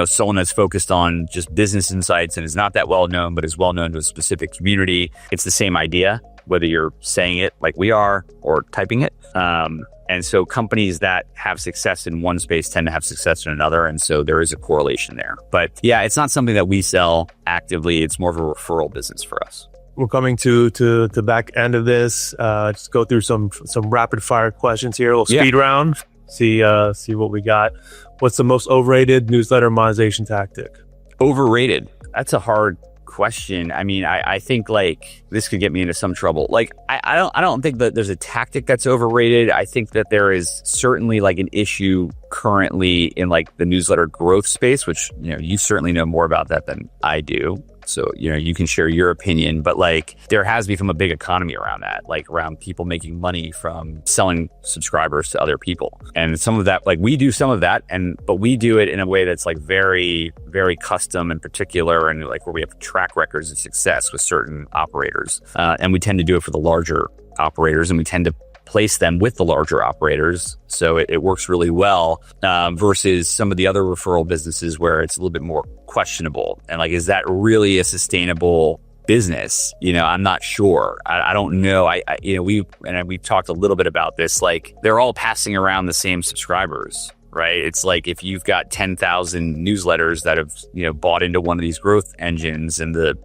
someone that's focused on just business insights and is not that well known, but is well known to a specific community. It's the same idea, whether you're saying it like we are or typing it. And so companies that have success in one space tend to have success in another. And so there is a correlation there. But yeah, it's not something that we sell actively. It's more of a referral business for us. We're coming to the back end of this. Just go through some rapid fire questions here. A little speed round. See what we got. What's the most overrated newsletter monetization tactic? Overrated. That's a hard question. I mean, I think like this could get me into some trouble. Like I don't think that there's a tactic that's overrated. I think that there is certainly like an issue currently in like the newsletter growth space, which you certainly know more about that than I do. So, you can share your opinion, but like there has become a big economy around that, like around people making money from selling subscribers to other people. And some of that, like we do some of that, but we do it in a way that's like very, very custom and particular, and like where we have track records of success with certain operators. And we tend to do it for the larger operators, and we tend to place them with the larger operators. So it works really well versus some of the other referral businesses where it's a little bit more questionable. And like, is that really a sustainable business? I'm not sure. I don't know. We've talked a little bit about this. Like they're all passing around the same subscribers, right? It's like if you've got 10,000 newsletters that have, bought into one of these growth engines, and the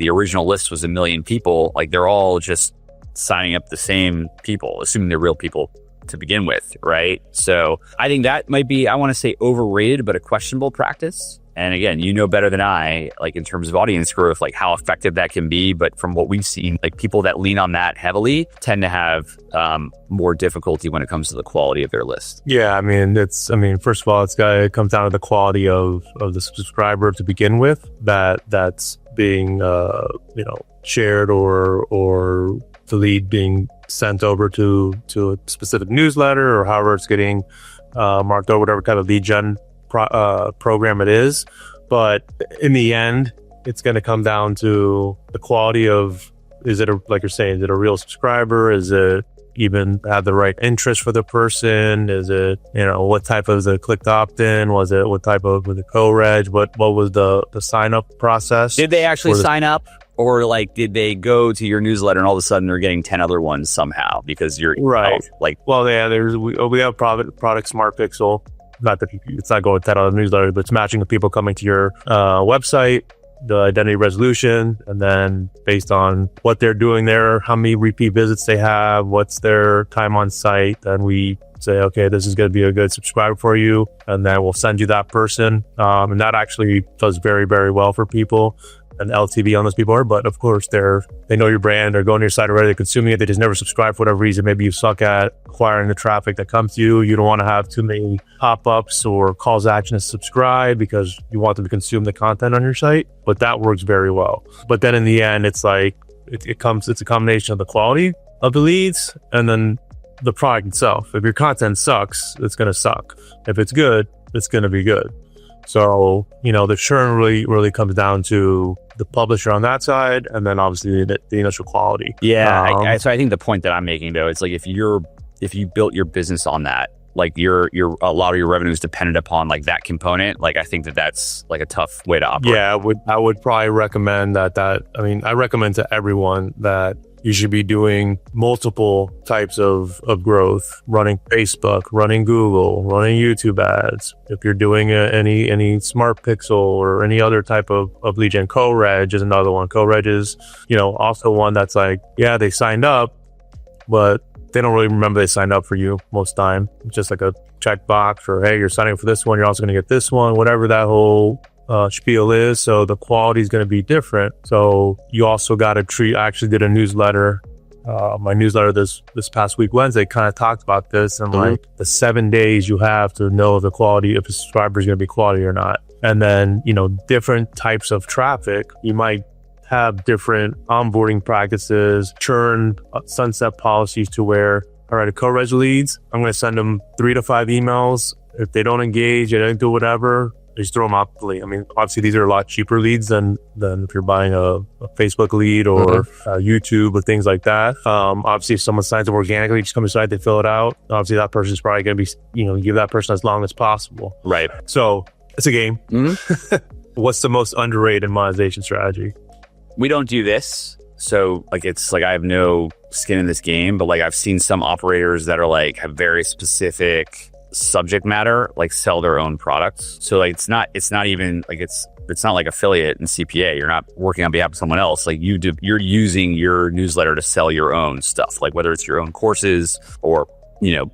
original list was 1 million people, like they're all just signing up the same people, assuming they're real people to begin with, right? So I think that might be, I want to say overrated, but a questionable practice. And again, better than I, like in terms of audience growth, like how effective that can be. But from what we've seen, like people that lean on that heavily tend to have more difficulty when it comes to the quality of their list. Yeah, first of all, it comes down to the quality of the subscriber to begin with, that's being shared or the lead being sent over to a specific newsletter, or however it's getting marked over, whatever kind of lead gen program it is. But in the end, it's going to come down to the quality of, like you're saying, is it a real subscriber? Is it even have the right interest for the person? Is it, what type of the clicked opt-in? Was it, what type of, with the co-reg? What was the sign up process? Did they actually sign up? Or like, did they go to your newsletter and all of a sudden they're getting 10 other ones somehow because you're right. Like, well, yeah, we have product Smart Pixel. Not that it's not going to 10 other newsletters, but it's matching the people coming to your website, the identity resolution, and then based on what they're doing there, how many repeat visits they have, what's their time on site, then we say, okay, this is going to be a good subscriber for you, and then we'll send you that person. And that actually does very, very well for people. And LTV on those people are, but of course they know your brand, they're going to your site already, they're consuming it, they just never subscribe for whatever reason. Maybe you suck at acquiring the traffic that comes to you. You don't want to have too many pop-ups or calls to action to subscribe because you want them to consume the content on your site, but that works very well. But then in the end, it's like, it's a combination of the quality of the leads and then the product itself. If your content sucks, it's going to suck. If it's good, it's going to be good. So, the churn really comes down to the publisher on that side, and then obviously the initial quality. Yeah. So I think the point that I'm making though, it's like if you built your business on that, like your a lot of your revenue is dependent upon like that component. Like I think that's like a tough way to operate. Yeah, I would probably recommend that. I recommend to everyone that you should be doing multiple types of growth, running Facebook, running Google, running YouTube ads. If you're doing any Smart Pixel or any other type of lead gen, co-reg is another one. Co-reg is, also one that's like, yeah, they signed up, but they don't really remember they signed up for you most time. It's just like a checkbox or, hey, you're signing up for this one, you're also going to get this one, whatever that whole spiel is. So the quality is going to be different. So you also got to treat. I actually did a newsletter. My newsletter this past week Wednesday kind of talked about this and like the 7 days you have to know if a subscriber is going to be quality or not. And then different types of traffic, you might have different onboarding practices, churn, sunset policies to where, all right, a co-reg leads, I'm going to send them 3 to 5 emails. If they don't engage, they don't do whatever, just throw them out the lead. I mean, obviously these are a lot cheaper leads than if you're buying a Facebook lead or YouTube or things like that. Obviously if someone signs up organically, just come to the site, they fill it out. Obviously that person's probably going to be, give that person as long as possible. Right. So it's a game. What's the most underrated monetization strategy? We don't do this. So like, it's like, I have no skin in this game, but like I've seen some operators that are like, have very specific subject matter, like sell their own products. So like, it's not even like, it's not like affiliate and CPA. You're not working on behalf of someone else. Like you're using your newsletter to sell your own stuff, like whether it's your own courses or,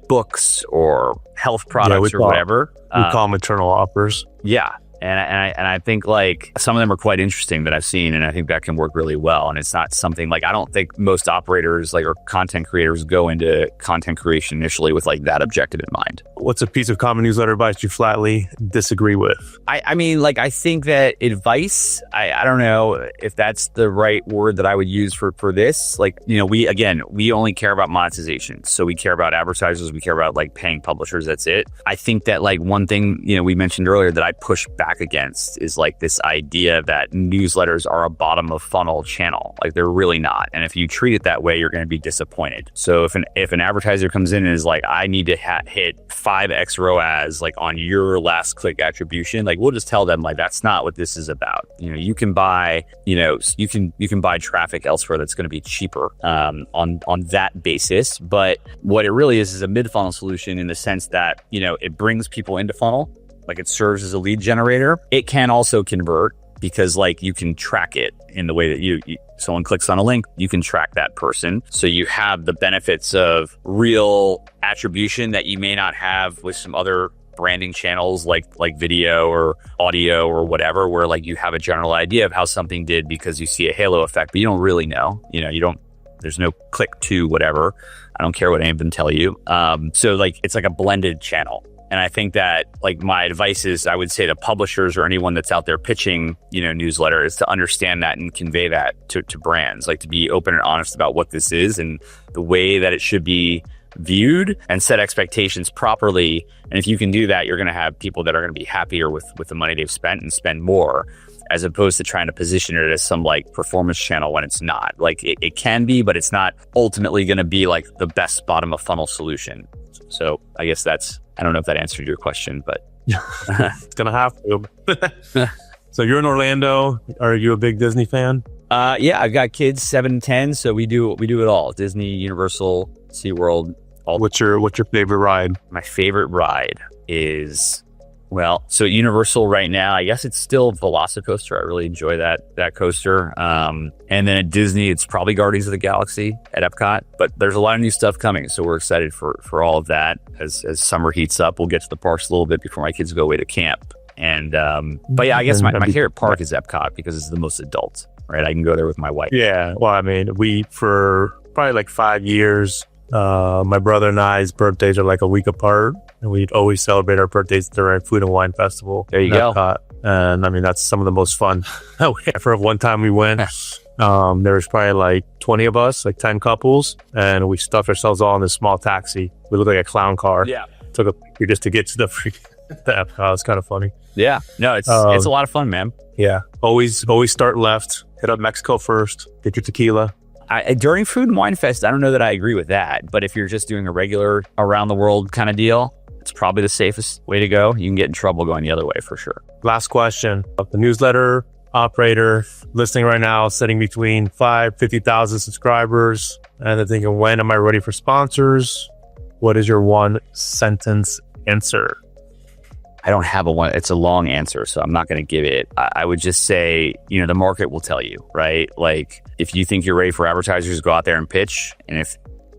books or health products or whatever. We call them internal offers. Yeah. And I think like some of them are quite interesting that I've seen, and I think that can work really well. And it's not something like, I don't think most operators like or content creators go into content creation initially with like that objective in mind. What's a piece of common newsletter advice you flatly disagree with? I mean, like, I think that advice, I don't know if that's the right word that I would use for this. Like, we only care about monetization. So we care about advertisers. We care about like paying publishers. That's it. I think that like one thing, we mentioned earlier that I push back against is like this idea that newsletters are a bottom of funnel channel. Like they're really not. And if you treat it that way, you're going to be disappointed. So if an advertiser comes in and is like, I need to hit 5x ROAS like on your last click attribution, like we'll just tell them like that's not what this is about. You can buy you can buy traffic elsewhere that's going to be cheaper on that basis. But what it really is a mid funnel solution in the sense that it brings people into funnel. Like it serves as a lead generator. It can also convert because like you can track it in the way that someone clicks on a link, you can track that person. So you have the benefits of real attribution that you may not have with some other branding channels like video or audio or whatever, where like you have a general idea of how something did because you see a halo effect, but you don't really know. There's no click to whatever. I don't care what any of them tell you. So like it's like a blended channel. And I think that like my advice is I would say to publishers or anyone that's out there pitching, newsletter is to understand that and convey that to brands, like to be open and honest about what this is and the way that it should be viewed and set expectations properly. And if you can do that, you're going to have people that are going to be happier with the money they've spent and spend more, as opposed to trying to position it as some like performance channel when it's not. Like it can be, but it's not ultimately going to be like the best bottom of funnel solution. So I guess I don't know if that answered your question, but it's going to have to. So you're in Orlando. Are you a big Disney fan? Yeah, I've got kids 7 and 10, so we do it all. Disney, Universal, SeaWorld. All. What's your favorite ride? My favorite ride is, well, so Universal right now, I guess it's still Velocicoaster. I really enjoy that coaster. And then at Disney, it's probably Guardians of the Galaxy at Epcot. But there's a lot of new stuff coming, so we're excited for all of that. As summer heats up, we'll get to the parks a little bit before my kids go away to camp. And but yeah, I guess my favorite park is Epcot because it's the most adult, right? I can go there with my wife. Yeah, well, I mean, we for probably like 5 years, my brother and I's birthdays are like a week apart, and we'd always celebrate our birthdays during Food and Wine Festival. There you go. Epcot. And I mean, that's some of the most fun. For one time we went, there was probably like 20 of us, like 10 couples, and we stuffed ourselves all in this small taxi. We looked like a clown car. Yeah. Took a picture just to get to the Epcot. It's kind of funny. Yeah. No, it's a lot of fun, man. Yeah. Always start left. Hit up Mexico first. Get your tequila. During Food and Wine Fest, I don't know that I agree with that. But if you're just doing a regular around the world kind of deal, it's probably the safest way to go. You can get in trouble going the other way for sure. Last question. The newsletter operator listening right now, sitting between 50,000 subscribers, and they're thinking, when am I ready for sponsors? What is your one sentence answer? I don't have one. It's a long answer, so I'm not going to give it. I would just say, the market will tell you, right? Like, if you think you're ready for advertisers, go out there and pitch. And if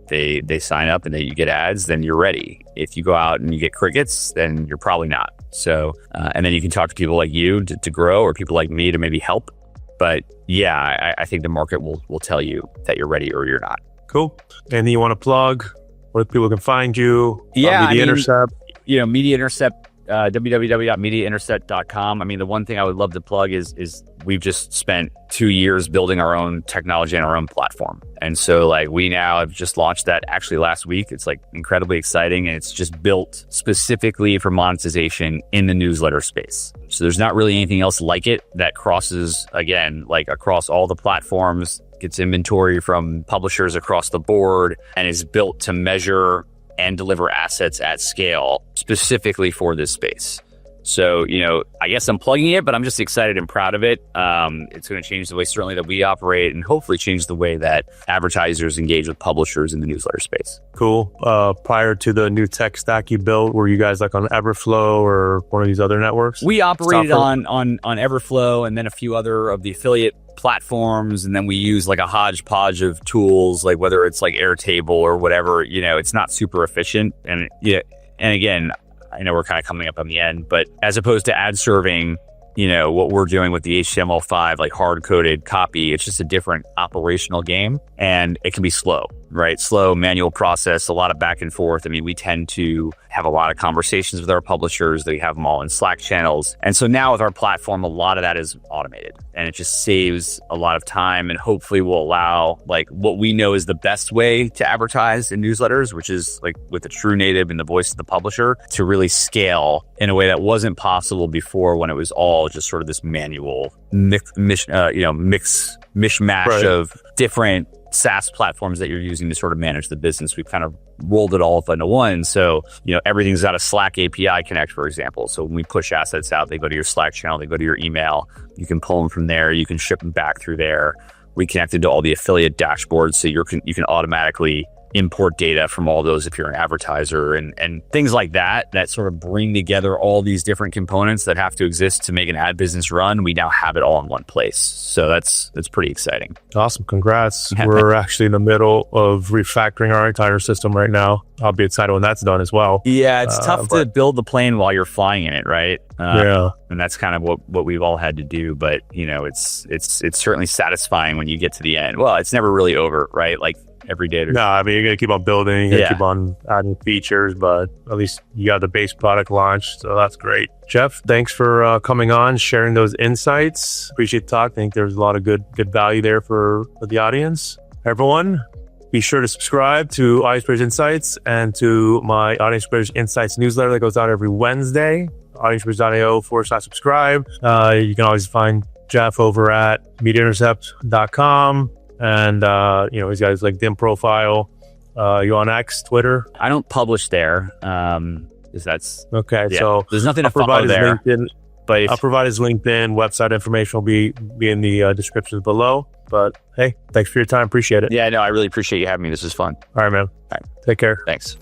they sign up and you get ads, then you're ready. If you go out and you get crickets, then you're probably not. So, and then you can talk to people like you to grow, or people like me to maybe help. But yeah, I think the market will tell you that you're ready or you're not. Cool. Anything you want to plug? Where people can find you? Yeah, Media Intercept. Media Intercept. www.mediaintercept.com. I mean, the one thing I would love to plug is we've just spent 2 years building our own technology and our own platform. And so like we now have just launched that actually last week. It's like incredibly exciting, and it's just built specifically for monetization in the newsletter space. So there's not really anything else like it that crosses, again, like across all the platforms, gets inventory from publishers across the board, and is built to measure and deliver assets at scale specifically for this space. So, I guess I'm plugging it, but I'm just excited and proud of it. It's going to change the way certainly that we operate, and hopefully change the way that advertisers engage with publishers in the newsletter space. Cool. Prior to the new tech stack you built, were you guys like on Everflow or one of these other networks? We operated on Everflow, and then a few other of the affiliate platforms, and then we use like a hodgepodge of tools, like whether it's like Airtable or whatever. It's not super efficient, and again, I know we're kind of coming up on the end, but as opposed to ad serving, what we're doing with the HTML5, like hard-coded copy, it's just a different operational game, and it can be slow, right? Slow, manual process, a lot of back and forth. I mean, we tend to have a lot of conversations with our publishers. They have them all in Slack channels. And so now with our platform, a lot of that is automated, and it just saves a lot of time, and hopefully will allow like what we know is the best way to advertise in newsletters, which is like with the true native and the voice of the publisher, to really scale in a way that wasn't possible before, when it was all just sort of this manual mishmash right. of different SaaS platforms that you're using to sort of manage the business. We've kind of rolled it all up into one. So, everything's got a Slack API connect, for example. So when we push assets out, they go to your Slack channel, they go to your email. You can pull them from there. You can ship them back through there. We connected to all the affiliate dashboards, so you can automatically import data from all those if you're an advertiser, and things like that sort of bring together all these different components that have to exist to make an ad business run. We now have it all in one place. So that's pretty exciting. Awesome. Congrats. We're actually in the middle of refactoring our entire system right now. I'll be excited when that's done as well. Yeah, it's tough to build the plane while you're flying in it, right? Yeah. And that's kind of what we've all had to do. But, it's certainly satisfying when you get to the end. Well, it's never really over, right? Like, every day. No, I mean, you're going to keep on building, you're going to keep on adding features, but at least you got the base product launched. So that's great. Jeff, thanks for coming on, sharing those insights. Appreciate the talk. I think there's a lot of good value there for the audience. Everyone, be sure to subscribe to Audience Bridge Insights and to my Audience Bridge Insights newsletter that goes out every Wednesday, audiencebridge.io/subscribe. You can always find Jeff over at mediaintercept.com. And, he's got his LinkedIn profile. You on X, Twitter? I don't publish there. Because that's... Okay, so there's nothing to I'll provide follow there. LinkedIn. But I'll provide his LinkedIn, website information will be in the descriptions below. But hey, thanks for your time. Appreciate it. yeah, no, I really appreciate you having me. This was fun. All right, man. All right. Take care. Thanks.